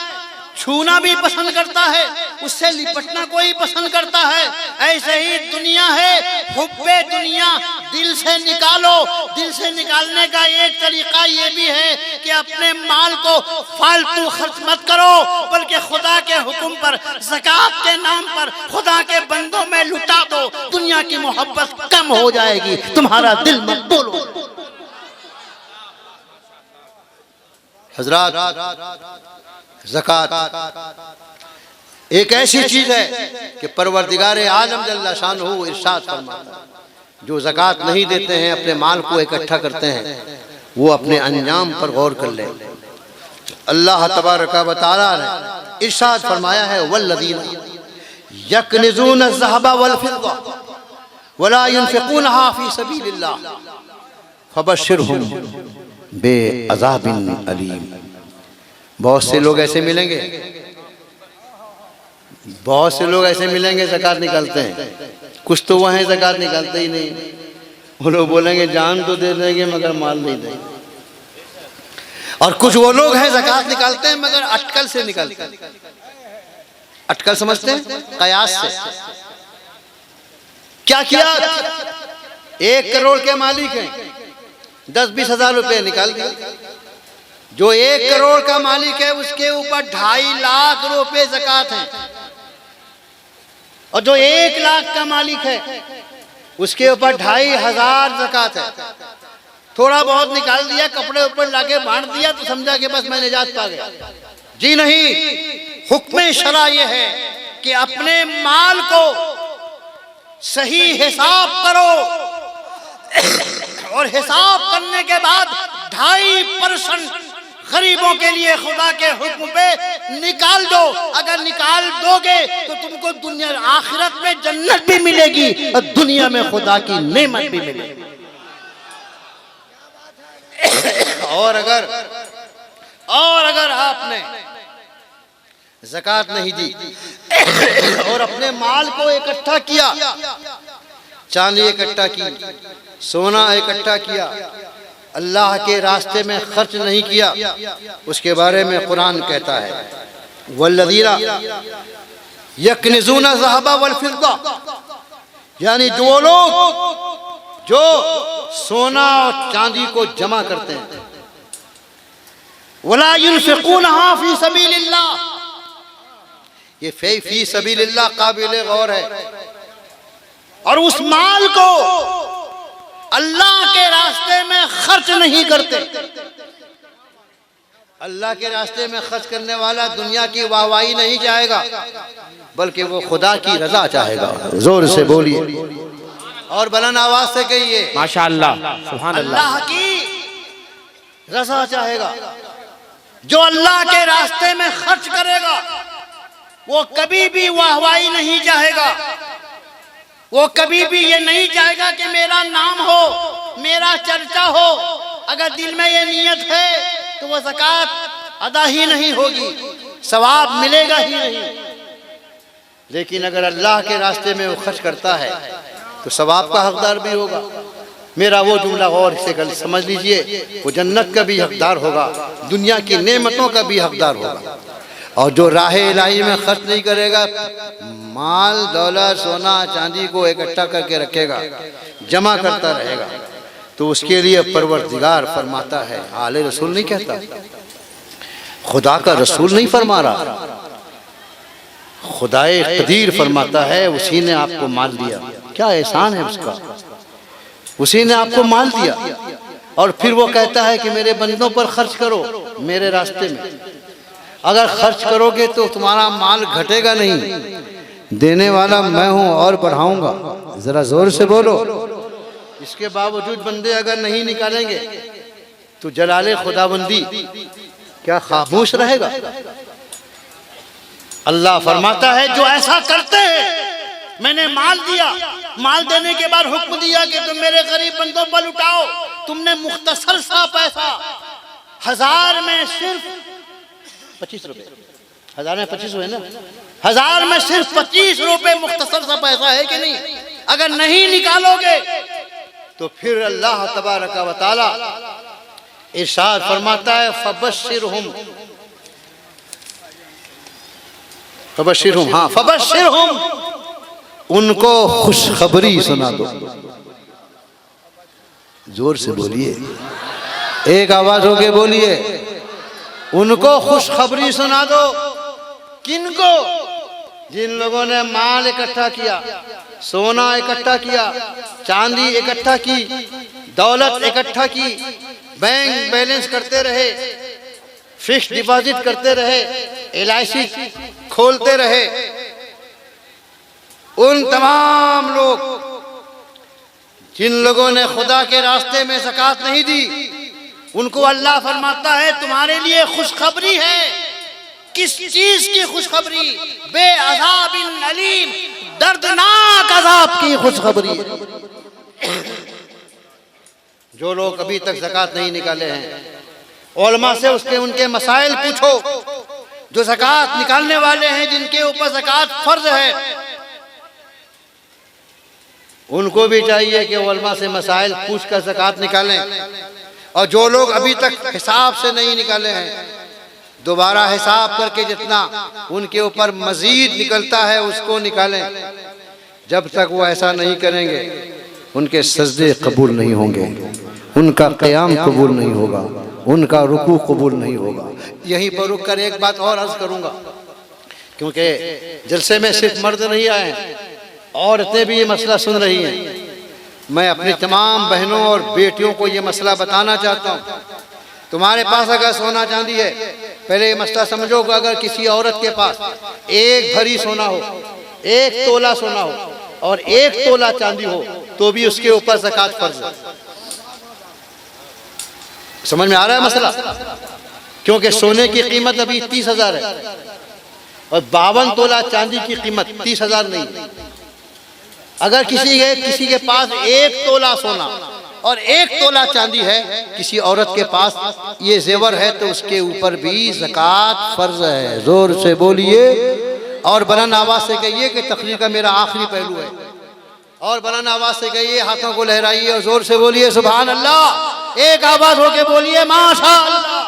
छूना भी पसंद करता है, उससे लिपटना कोई पसंद करता है। ऐसे ही दुनिया है, हुब्बे दुनिया दिल से निकालो। दिल से निकालने का एक तरीका ये भी है कि अपने माल को फालतू खर्च मत करो, बल्कि खुदा के हुक्म पर, ज़कात के नाम पर खुदा के बंदों में लुटा दो। दुनिया की मोहब्बत कम हो जाएगी, तुम्हारा दिल मकबूल हो। हजरात, ज़कात एक ऐसी चीज है कि परवरदिगार आलम जल्ला शानहू इरशाद फरमाता है, जो ज़कात नहीं देते हैं, अपने माल को इकट्ठा करते हैं, वो अपने अंजाम पर गौर कर ले। अल्लाह तबारक व तआला ने इरशाद फरमाया है, वल्लज़ीना यकनिज़ून अज़-ज़हब वल-फ़िद्दा वला युनफ़िक़ूनहा फ़ी सबीलिल्लाह फ़बश्शिरहुम बिअज़ाबिन अलीम। बहुत से लोग ऐसे मिलेंगे, बहुत से लोग ऐसे मिलेंगे ज़कात निकालते हैं, कुछ तो वह हैं ज़कात निकालते ही नहीं। वो लोग बोलेंगे जान तो दे देंगे मगर माल नहीं देंगे। और कुछ वो लोग हैं ज़कात निकालते हैं मगर अटकल से निकालते हैं। अटकल समझते हैं? कयास से। क्या किया? 1 करोड़ के मालिक हैं, 10-20 हज़ार रुपए निकाल दिए। जो 1 करोड़ का मालिक है उसके ऊपर 2.5 लाख रुपए ज़कात हैं, और जो 1 लाख का मालिक है उसके ऊपर 2,500 ज़कात है। थोड़ा बहुत निकाल दिया, कपड़े ऊपर लाके बांट दिया तो समझा कि बस मैं निजात पा गया। जी नहीं, हुक्म शरा ये है कि अपने माल को सही हिसाब करो, और हिसाब करने के बाद 2.5% गरीबों के लिए खुदा के हुक्म पे निकाल दो। अगर निकाल दोगे तो तुमको दुनिया आखिरत में जन्नत भी मिलेगी और दुनिया में खुदा की नेमत भी मिलेगी। और अगर आपने ज़कात नहीं दी और अपने माल को इकट्ठा किया, चांदी इकट्ठा की, सोना इकट्ठा किया, अल्लाह के रास्ते में खर्च नहीं किया, उसके बारे में कुरान कहता है, वल्लज़ीना यकनिज़ून अज़-ज़हब वल-फ़िद्दा, यानी जो लोग जो सोना और चांदी को जमा करते हैं, वला युनफ़िक़ूनहा फ़ी सबीलिल्लाह, ये फ़ी सबीलिल्लाह काबिल गौर है। और उस माल को अल्लाह के रास्ते में खर्च नहीं करते। अल्लाह के रास्ते में खर्च करने वाला दुनिया की वाहवाही नहीं चाहेगा, बल्कि वो खुदा की रजा चाहेगा। जोर से बोलिए और बुलंद आवाज से कहिए, माशाअल्लाह, सुभान अल्लाह। अल्लाह की रजा चाहेगा। जो अल्लाह के रास्ते में खर्च करेगा वो कभी भी वाहवाही नहीं चाहेगा, वो कभी भी ये नहीं चाहेगा कि मेरा नाम हो, मेरा चर्चा हो। अगर दिल में ये नियत है तो वो ज़कात अदा ही नहीं होगी, सवाब मिलेगा ही नहीं। लेकिन अगर अल्लाह के रास्ते में वो खर्च करता है तो सवाब का हकदार भी होगा। मेरा वो जुमला गौर से कल समझ लीजिए, वो जन्नत का भी हकदार होगा, दुनिया की नेमतों का भी हकदार होगा। और जो राह इलाही में खर्च नहीं करेगा, माल दौलत सोना चांदी को इकट्ठा करके रखेगा, जमा करता रहेगा, तो उसके लिए परवरदिगार फरमाता है, आले रसूल नहीं कहता, खुदा का रसूल नहीं फरमा रहा, खुदाए कदीर फरमाता है, उसी ने आपको माल दिया। क्या एहसान है उसका, उसी ने आपको माल दिया। और फिर वो कहता है कि मेरे बंदों पर खर्च करो मेरे रास्ते में। अगर खर्च करोगे तो तुम्हारा माल घटेगा नहीं, देने वाला मैं हूं और बढ़ाऊंगा। जरा जोर से बोलो। इसके बावजूद बंदे अगर नहीं निकालेंगे तो जलाले खुदाबंदी क्या खामोश रहेगा? अल्लाह फरमाता है जो ऐसा करते हैं, मैंने माल दिया, माल देने के बाद हुक्म दिया कि तुम मेरे गरीब बंदों पर लुटाओ, तुमने मुख्तसर सा पैसा, 1000 में सिर्फ 25 रुपए, 1000 में 25 हुए ना, 1000 में सिर्फ 25 रुपए मुख्तसर सा पैसा है कि नहीं? अगर नहीं निकालोगे तो फिर अल्लाह तबारक व तआला इरशाद फरमाता है, फबश्शिरहुम फबश्शिरहुम, हाँ फबश्शिरहुम, उनको खुशखबरी सुना दो। जोर से बोलिए, एक आवाज होके बोलिए, उनको खुशखबरी सुना दो। किनको? जिन लोगों ने माल इकट्ठा किया, सोना इकट्ठा किया, चांदी इकट्ठा की, दौलत इकट्ठा की, बैंक बैलेंस करते रहे, फिक्स डिपॉजिट करते रहे, LIC खोलते रहे, उन तमाम लोग जिन लोगों ने खुदा के रास्ते में ज़कात नहीं दी, उनको अल्लाह फरमाता है तुम्हारे लिए खुशखबरी है। किस चीज की खुशखबरी? बेअज़ाबिन अलीम, दर्दनाक अज़ाब की खुशखबरी। जो लोग अभी तक ज़कात नहीं निकाले हैं, उलमा से उसके उनके मसाइल पूछो। जो ज़कात निकालने वाले हैं, जिनके ऊपर ज़कात फर्ज है, उनको भी चाहिए कि उलमा से मसाइल पूछ कर ज़कात निकालें। और जो लोग अभी तक हिसाब से नहीं निकाले हैं, दोबारा हिसाब करके जितना उनके ऊपर मजीद निकलता है उसको निकालें। जब तक वो ऐसा नहीं करेंगे, उनके सजदे कबूल नहीं होंगे, उनका क़याम कबूल नहीं होगा, उनका रुकू कबूल नहीं होगा। यहीं पर रुक कर एक बात और अर्ज करूँगा, क्योंकि जलसे में सिर्फ मर्द नहीं आए हैं, औरतें भी ये मसला सुन रही हैं। मैं अपनी तमाम बहनों और बेटियों को ये मसला बताना चाहता हूँ। तुम्हारे पास अगर सोना चांदी है, पहले ये मसला समझो कि अगर किसी औरत के पास एक भरी सोना हो, एक तोला सोना हो और एक तोला चांदी हो, तो भी उसके ऊपर ज़कात फर्ज है। समझ में आ रहा है मसला? क्योंकि सोने की कीमत अभी 30,000 है और 52 तोला चांदी की कीमत 30,000 नहीं। अगर किसी के पास एक तोला सोना और एक तोला चांदी है, किसी औरत के पास ये जेवर है, तो उसके ऊपर भी ज़कात फर्ज है। जोर से बोलिए और बुलंद आवाज से कहिए कि तकरीर का मेरा आखिरी पहलू है। और बुलंद आवाज से कहिए, हाथों को लहराइए और जोर से बोलिए सुभान अल्लाह। एक आवाज होके बोलिए माशा अल्लाह।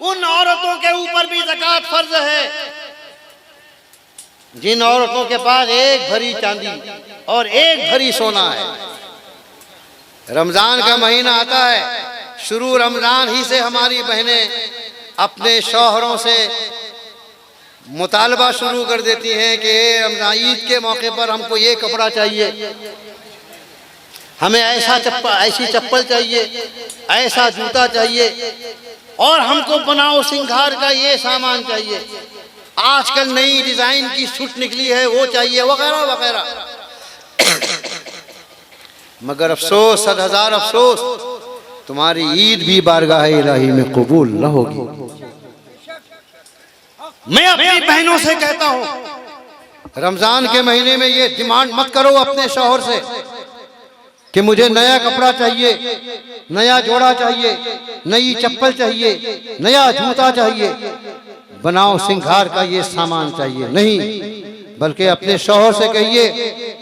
उन औरतों के ऊपर भी ज़कात फर्ज है जिन औरतों के पास एक भरी चांदी और एक भरी सोना है। रमजान का महीना आता है, शुरू रमजान ही से हमारी बहनें अपने शौहरों से मुतालबा शुरू कर देती हैं कि रमजान ईद के मौके पर हमको ये कपड़ा चाहिए, हमें ऐसी चप्पल चाहिए, ऐसा जूता चाहिए, और हमको बनाओ सिंगार का ये सामान चाहिए, आजकल नई डिजाइन की सूट निकली है वो चाहिए, वगैरह वगैरह। मगर अफसोस, 100,000 अफसोस, तुम्हारी ईद भी बारगाह इलाही में कबूल न होगी। मैं अपनी बहनों से कहता हूं, रमजान के महीने में ये डिमांड मत करो अपने शौहर से कि मुझे नया कपड़ा चाहिए, नया जोड़ा चाहिए, नई चप्पल चाहिए, नया जूता चाहिए, बनाओ सिंगार का ये सामान चाहिए। नहीं, बल्कि अपने शौहर से कहिए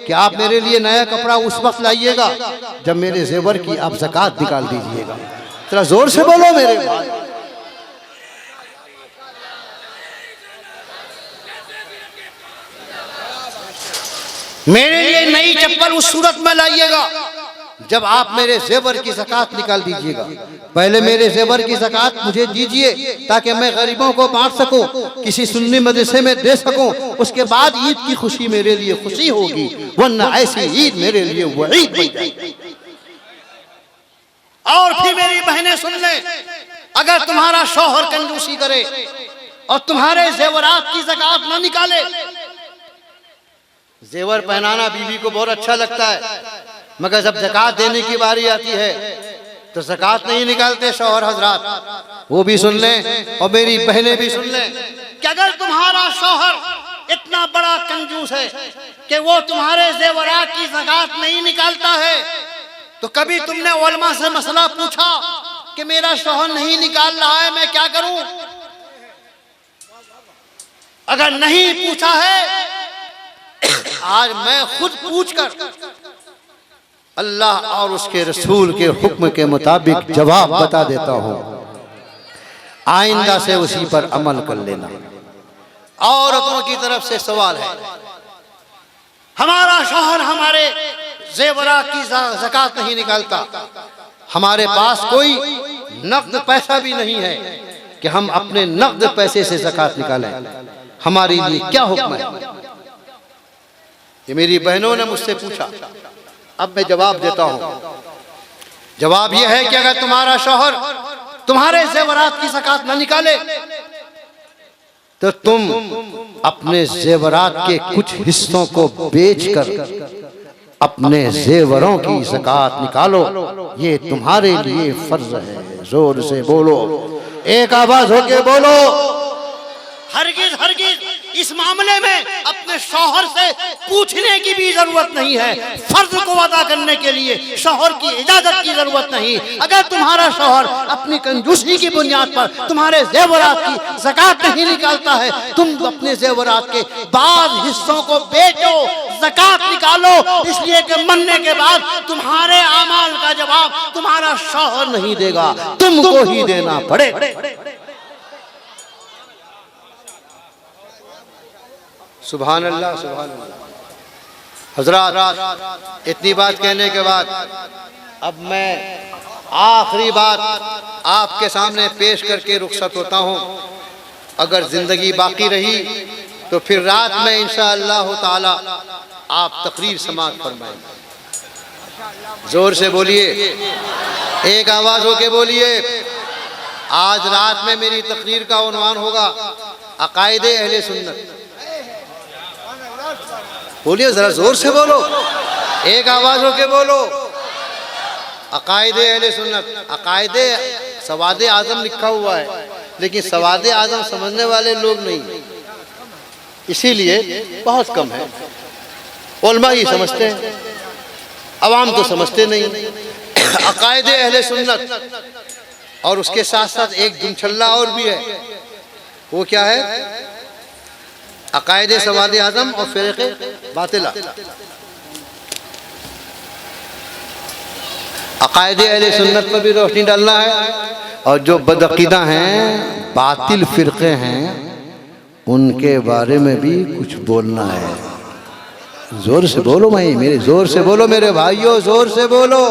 कि आप मेरे लिए नया कपड़ा उस वक्त लाइएगा जब मेरे जेवर की आप ज़कात निकाल दीजिएगा। जरा जोर से बोलो मेरे भाई। मेरे लिए नई चप्पल उस सूरत में लाइएगा जब आप मेरे जेवर की ज़कात निकाल दीजिएगा। पहले मेरे जेवर की ज़कात मुझे दीजिए ताकि मैं गरीबों को बांट सकूं, किसी सुन्नी मदरसे में दे सकूं, उसके बाद ईद की खुशी मेरे लिए खुशी होगी, वरना ऐसी ईद मेरे लिए वईद बन जाएगी। और फिर मेरी बहनें सुन लें, अगर तुम्हारा शौहर कंजूसी करे और तुम्हारे जेवरात की ज़कात न निकाले, जेवर पहनाना बीवी को बहुत अच्छा लगता है, मगर जब ज़कात देने की बारी आती है तो ज़कात नहीं निकालते शौहर हजरात। वो भी सुन लें और मेरी बहनें भी सुन लें कि अगर तुम्हारा शौहर इतना बड़ा कंजूस है कि वो तुम्हारे जेवरात की ज़कात नहीं निकालता है, तो कभी तुमने उलमा से मसला पूछा कि मेरा शौहर नहीं निकाल रहा है, मैं क्या करूं? अगर नहीं पूछा है, आज मैं खुद पूछकर अल्लाह और उसके रसूल के हुक्म के मुताबिक जवाब बता देता हूं। आइंदा से उसी पर अमल कर लेना। औरतों की तरफ से सवाल है, हमारा शौहर हमारे जेवरात की ज़कात नहीं निकालता, हमारे पास कोई नकद पैसा भी नहीं है कि हम अपने नकद पैसे से ज़कात निकालें, हमारे लिए क्या हुक्म है? ये मेरी बहनों ने मुझसे पूछा, अब मैं जवाब देता हूं। जवाब यह है कि अगर तुम्हारा शौहर तुम्हारे जेवरात की ज़कात न निकाले तो तुम अपने जेवरात के कुछ हिस्सों को बेचकर अपने जेवरों की ज़कात निकालो, ये तुम्हारे लिए फर्ज है। जोर से बोलो, एक आवाज होके बोलो। हरगिज हरगिज इस मामले में अपने शौहर से पूछने की भी जरूरत नहीं है। फर्ज को अदा करने के लिए शौहर की इजाजत की जरूरत नहीं। अगर तुम्हारा शौहर अपनी कंजूसी की बुनियाद पर तुम्हारे जेवरात की ज़कात नहीं निकालता है, तुम अपने जेवरात के बाद हिस्सों को बेचो, ज़कात निकालो, इसलिए कि मरने के बाद तुम्हारे अमाल का जवाब तुम्हारा शौहर नहीं देगा, तुमको ही देना पड़े। सुभान अल्लाह, सुभान अल्लाह। हजरात, इतनी बात कहने के बाद अब मैं आखिरी बात आपके सामने पेश करके रुखसत होता हूँ। अगर जिंदगी बाकी रही तो फिर रात में इंशाअल्लाह ताला आप तकरीर समाअत फरमाएंगे। जोर से बोलिए, एक आवाज होके बोलिए। आज रात में मेरी तकरीर का उन्वान होगा अकायदे अहले सुन्नत। बोलिए, जरा जोर से बोलो, एक आवाज होके बोलो। अकायदे अहले सुन्नत। अकायदे सवादे आजम लिखा हुआ है, लेकिन सवादे आजम समझने वाले लोग नहीं, इसीलिए बहुत कम है। उलमा ही समझते हैं, अवाम तो समझते नहीं। अकायदे अहले सुन्नत, और उसके साथ साथ एक जुमछल्ला और भी है। वो क्या है? अकायदे सवादे आजम और फ़िरक़े बातिला। अकायदे अहले सुन्नत पर भी रोशनी डालना है, और जो बदअक़ीदा हैं, बातिल फ़िरक़े हैं, उनके बारे में भी कुछ बोलना है। जोर से बोलो भाई मेरे, जोर से बोलो मेरे भाइयों, जोर से बोलो।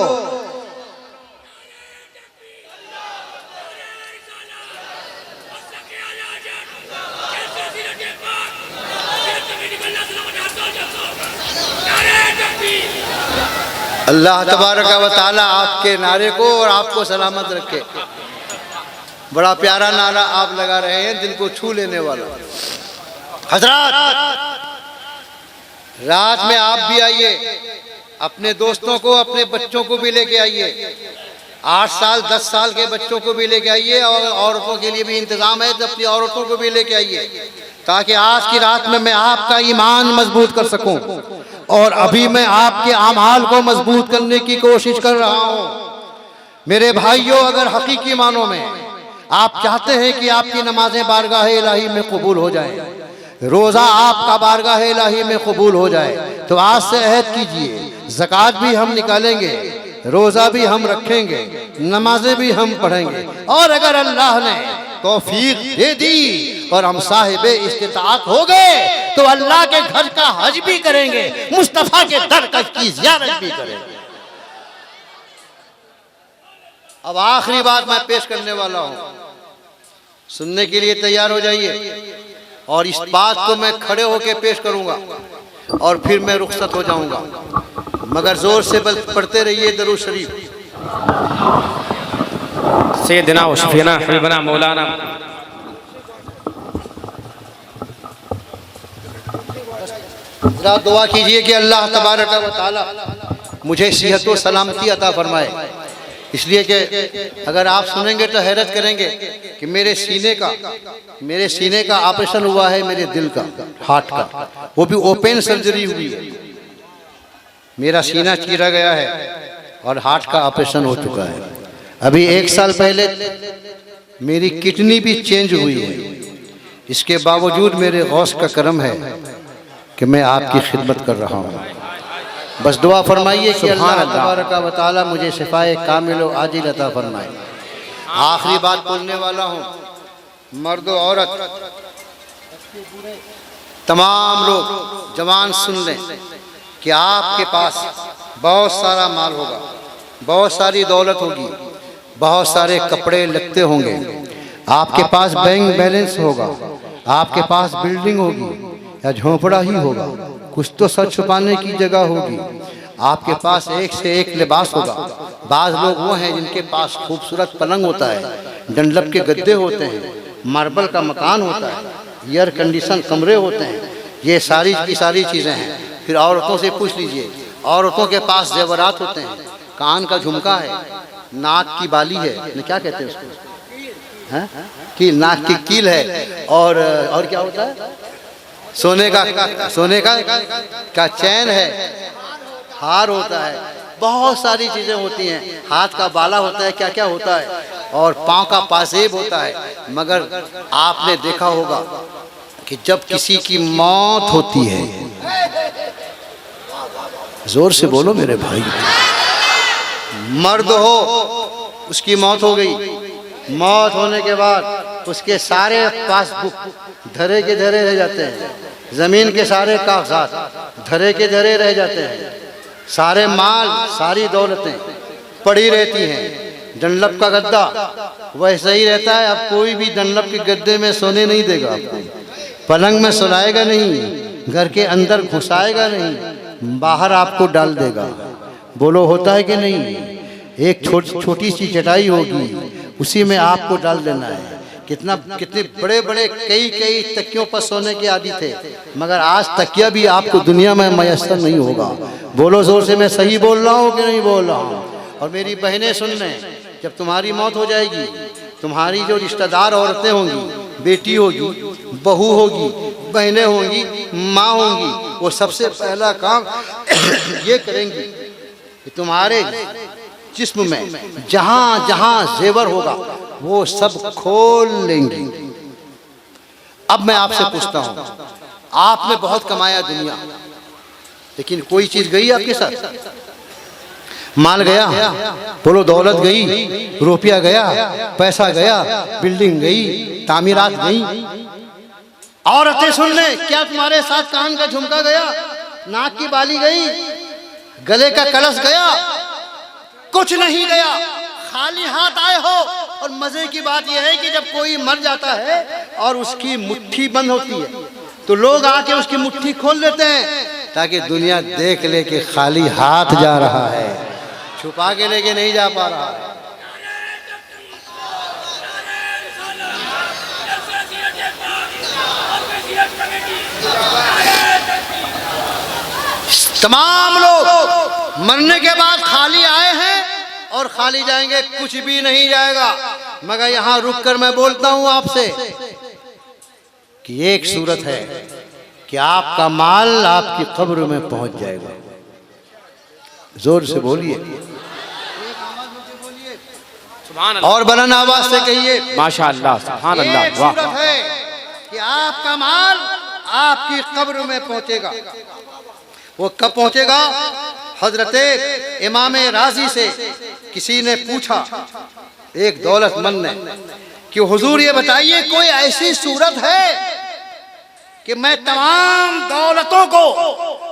अल्लाह तबारक व तआला आपके नारे को और आपको सलामत रखे। बड़ा प्यारा नारा आप लगा रहे हैं, दिल को छू लेने वाला। हजरात, रात में आप भी आइए, अपने दोस्तों को, अपने बच्चों को भी लेके आइए। 8 साल 10 साल के बच्चों को भी लेके आइए, और औरतों के लिए भी इंतजाम है, अपनी औरतों को भी लेके आइए, ताकि आज की रात में मैं आपका ईमान मजबूत कर सकूं। और अभी मैं आपके आमाल को मजबूत करने की कोशिश कर रहा हूं। मेरे भाइयों, अगर हकीकी मानों में आप चाहते हैं कि आपकी नमाजें बारगाह इलाही में कबूल हो जाएं, रोज़ा आपका बारगाह इलाही में कबूल हो जाए, तो आज से अहद कीजिए, ज़कात भी हम निकालेंगे, रोज़ा भी हम रखेंगे, नमाजें भी हम पढ़ेंगे। और अगर अल्लाह ने तौफीक दे दी और हम साहिबे इस्तिताअत हो गए, तो अल्लाह के घर का हज भी करेंगे, मुस्तफा के दर की ज़ियारत भी करेंगे। अब आखिरी बात मैं पेश करने वाला हूं, सुनने के लिए तैयार हो जाइए। और इस बात को मैं खड़े होकर पेश करूंगा और फिर मैं रुखसत हो जाऊंगा, मगर जोर से पढ़ते रहिए दरूद शरीफ। सैयदना व शफीना हबीबना मौलाना दुआ कीजिए कि अल्लाह तबारक व तआला मुझे सेहत व सलामती अता फरमाए। इसलिए कि अगर आप सुनेंगे तो हैरत करेंगे कि मेरे सीने का ऑपरेशन हुआ है, मेरे दिल का, हार्ट का, वो भी ओपन सर्जरी हुई है। मेरा सीना चीरा गया है और हार्ट का ऑपरेशन हो चुका है। अभी 1 साल पहले मेरी किडनी भी चेंज हुई है। इसके बावजूद मेरे गौस का करम है कि मैं आपकी खिदमत कर रहा हूँ। बस दुआ फरमाइए कि अल्लाह तबारक व तआला मुझे शिफाए कामिल व आजिल अता फरमाए। आखिरी बात बोलने वाला हूँ, मर्द और औरत, तमाम लोग जवान सुन लें कि आपके पास बहुत सारा माल होगा, बहुत सारी दौलत होगी, बहुत सारे कपड़े लगते होंगे, आपके पास बैंक बैलेंस होगा, आपके पास बिल्डिंग होगी या झोंपड़ा ही होगा, कुछ तो सर छुपाने की जगह होगी, आपके पास एक से एक लिबास होगा। बाज़ लोग वो हैं जिनके पास खूबसूरत पलंग होता है, डंडलप के गद्दे होते हैं, मार्बल का मकान होता है, एयर कंडीशन कमरे होते हैं। ये सारी की सारी चीज़ें हैं। फिर औरतों से पूछ लीजिए, औरतों के पास जेवरात होते हैं, कान का झुमका है, नाक की बाली है, न क्या कहते हैं उसको, हैं कि नाक की कील है, और क्या होता है, सोने का चैन है, हार होता है, बहुत सारी चीज़ें होती हैं, हाथ का बाला होता है, क्या क्या होता है, और पाँव का पाजेब होता है। मगर आपने देखा होगा कि जब किसी की मौत होती है, जोर से बोलो मेरे भाई, मर्द हो उसकी मौत हो गई, मौत होने के बाद उसके सारे पासबुक धरे के धरे रह जाते हैं, जमीन के सारे कागजात धरे के धरे रह जाते हैं, सारे माल सारी दौलतें पड़ी रहती हैं। डंडलप का गद्दा वैसा ही रहता है, अब कोई भी डंडलप के गद्दे में सोने नहीं देगा आपको, पलंग में सुलाएगा नहीं, घर के अंदर घुसाएगा नहीं, बाहर आपको डाल देगा। बोलो होता है कि नहीं? एक छोटी सी चटाई होगी, उसी में आपको डाल देना है। कितने बड़े बड़े कई तकियों पर सोने के आदी थे, मगर आज तकिया भी आपको दुनिया में मयसर नहीं होगा। बोलो जोर से, मैं सही बोल रहा हूँ कि नहीं बोल रहा हूँ? और मेरी बहनें सुन लें, जब तुम्हारी मौत हो जाएगी, तुम्हारी जो रिश्तेदार औरतें होंगी, बेटी होगी, बहू होगी, बहनें होंगी, माँ होंगी, वो सबसे पहला काम ये करेंगी कि तुम्हारे जिस्म में जहाँ जहाँ जेवर होगा वो सब खोल लेंगी। अब मैं आपसे पूछता हूँ, आपने बहुत कमाया दुनिया, लेकिन कोई चीज गई आपके साथ? माल गया, बोलो दौलत गई, रुपया गया, पैसा गया, बिल्डिंग गई, तामीरात गई। औरतें सुन ले, क्या तुम्हारे साथ कान का झुमका गया, नाक की बाली गई, गले का कलश गया? कुछ नहीं गया, खाली हाथ आए हो। और मजे की बात यह है कि जब कोई मर जाता है और उसकी मुट्ठी बंद होती है तो लोग आके उसकी मुट्ठी खोल लेते हैं ताकि दुनिया देख ले कि खाली हाथ जा रहा है, छुपा के लेके नहीं जा पा रहा है। तमाम लोग मरने के बाद खाली आए हैं और खाली जाएंगे, कुछ भी नहीं जाएगा। मगर यहाँ रुक कर मैं बोलता हूँ आपसे कि एक सूरत है कि आपका माल आपकी कब्र में पहुंच जाएगा। जोर से बोलिए और बुलंद आवाज से कहिए माशाअल्लाह, सुभान अल्लाह। एक सूरत है कि आपका माल आपकी कब्र में पहुंचेगा। वो कब पहुंचेगा? हजरत इमाम राजी से किसी ने पूछा, एक दौलतमंद ने, कि हुजूर ये बताइए कोई ऐसी सूरत है कि मैं तमाम दौलतों को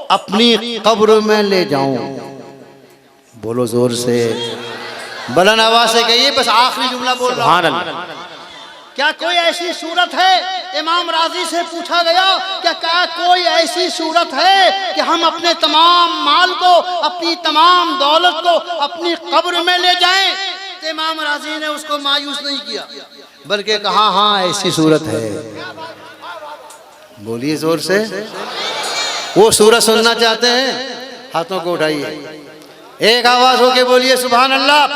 अपनी कब्र में ले जाऊं? बोलो जोर से, बुलंद आवाज से कहिए, बस आखिरी जुमला बोल रहा हूं। क्या कोई ऐसी सूरत है? इमाम राजी से पूछा गया क्या कोई ऐसी सूरत है कि हम अपने तमाम माल को, अपनी तमाम दौलत को अपनी कब्र में ले जाएं? तो इमाम राजी ने उसको मायूस नहीं किया, बल्कि कहा हाँ ऐसी सूरत है। बोलिए जोर से, वो सूरत सुनना चाहते हैं? हाथों को उठाइए, एक आवाज होके बोलिए सुभान अल्लाह।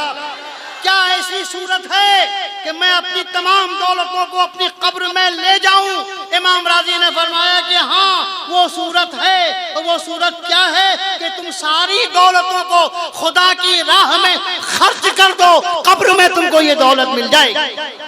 क्या ऐसी सूरत है कि मैं अपनी तमाम दौलतों को अपनी कब्र में ले जाऊं? इमाम राजी ने फरमाया कि हाँ वो सूरत है। और वो सूरत क्या है कि तुम सारी दौलतों को खुदा की राह में खर्च कर दो, कब्र में तुमको ये दौलत मिल जाएगी।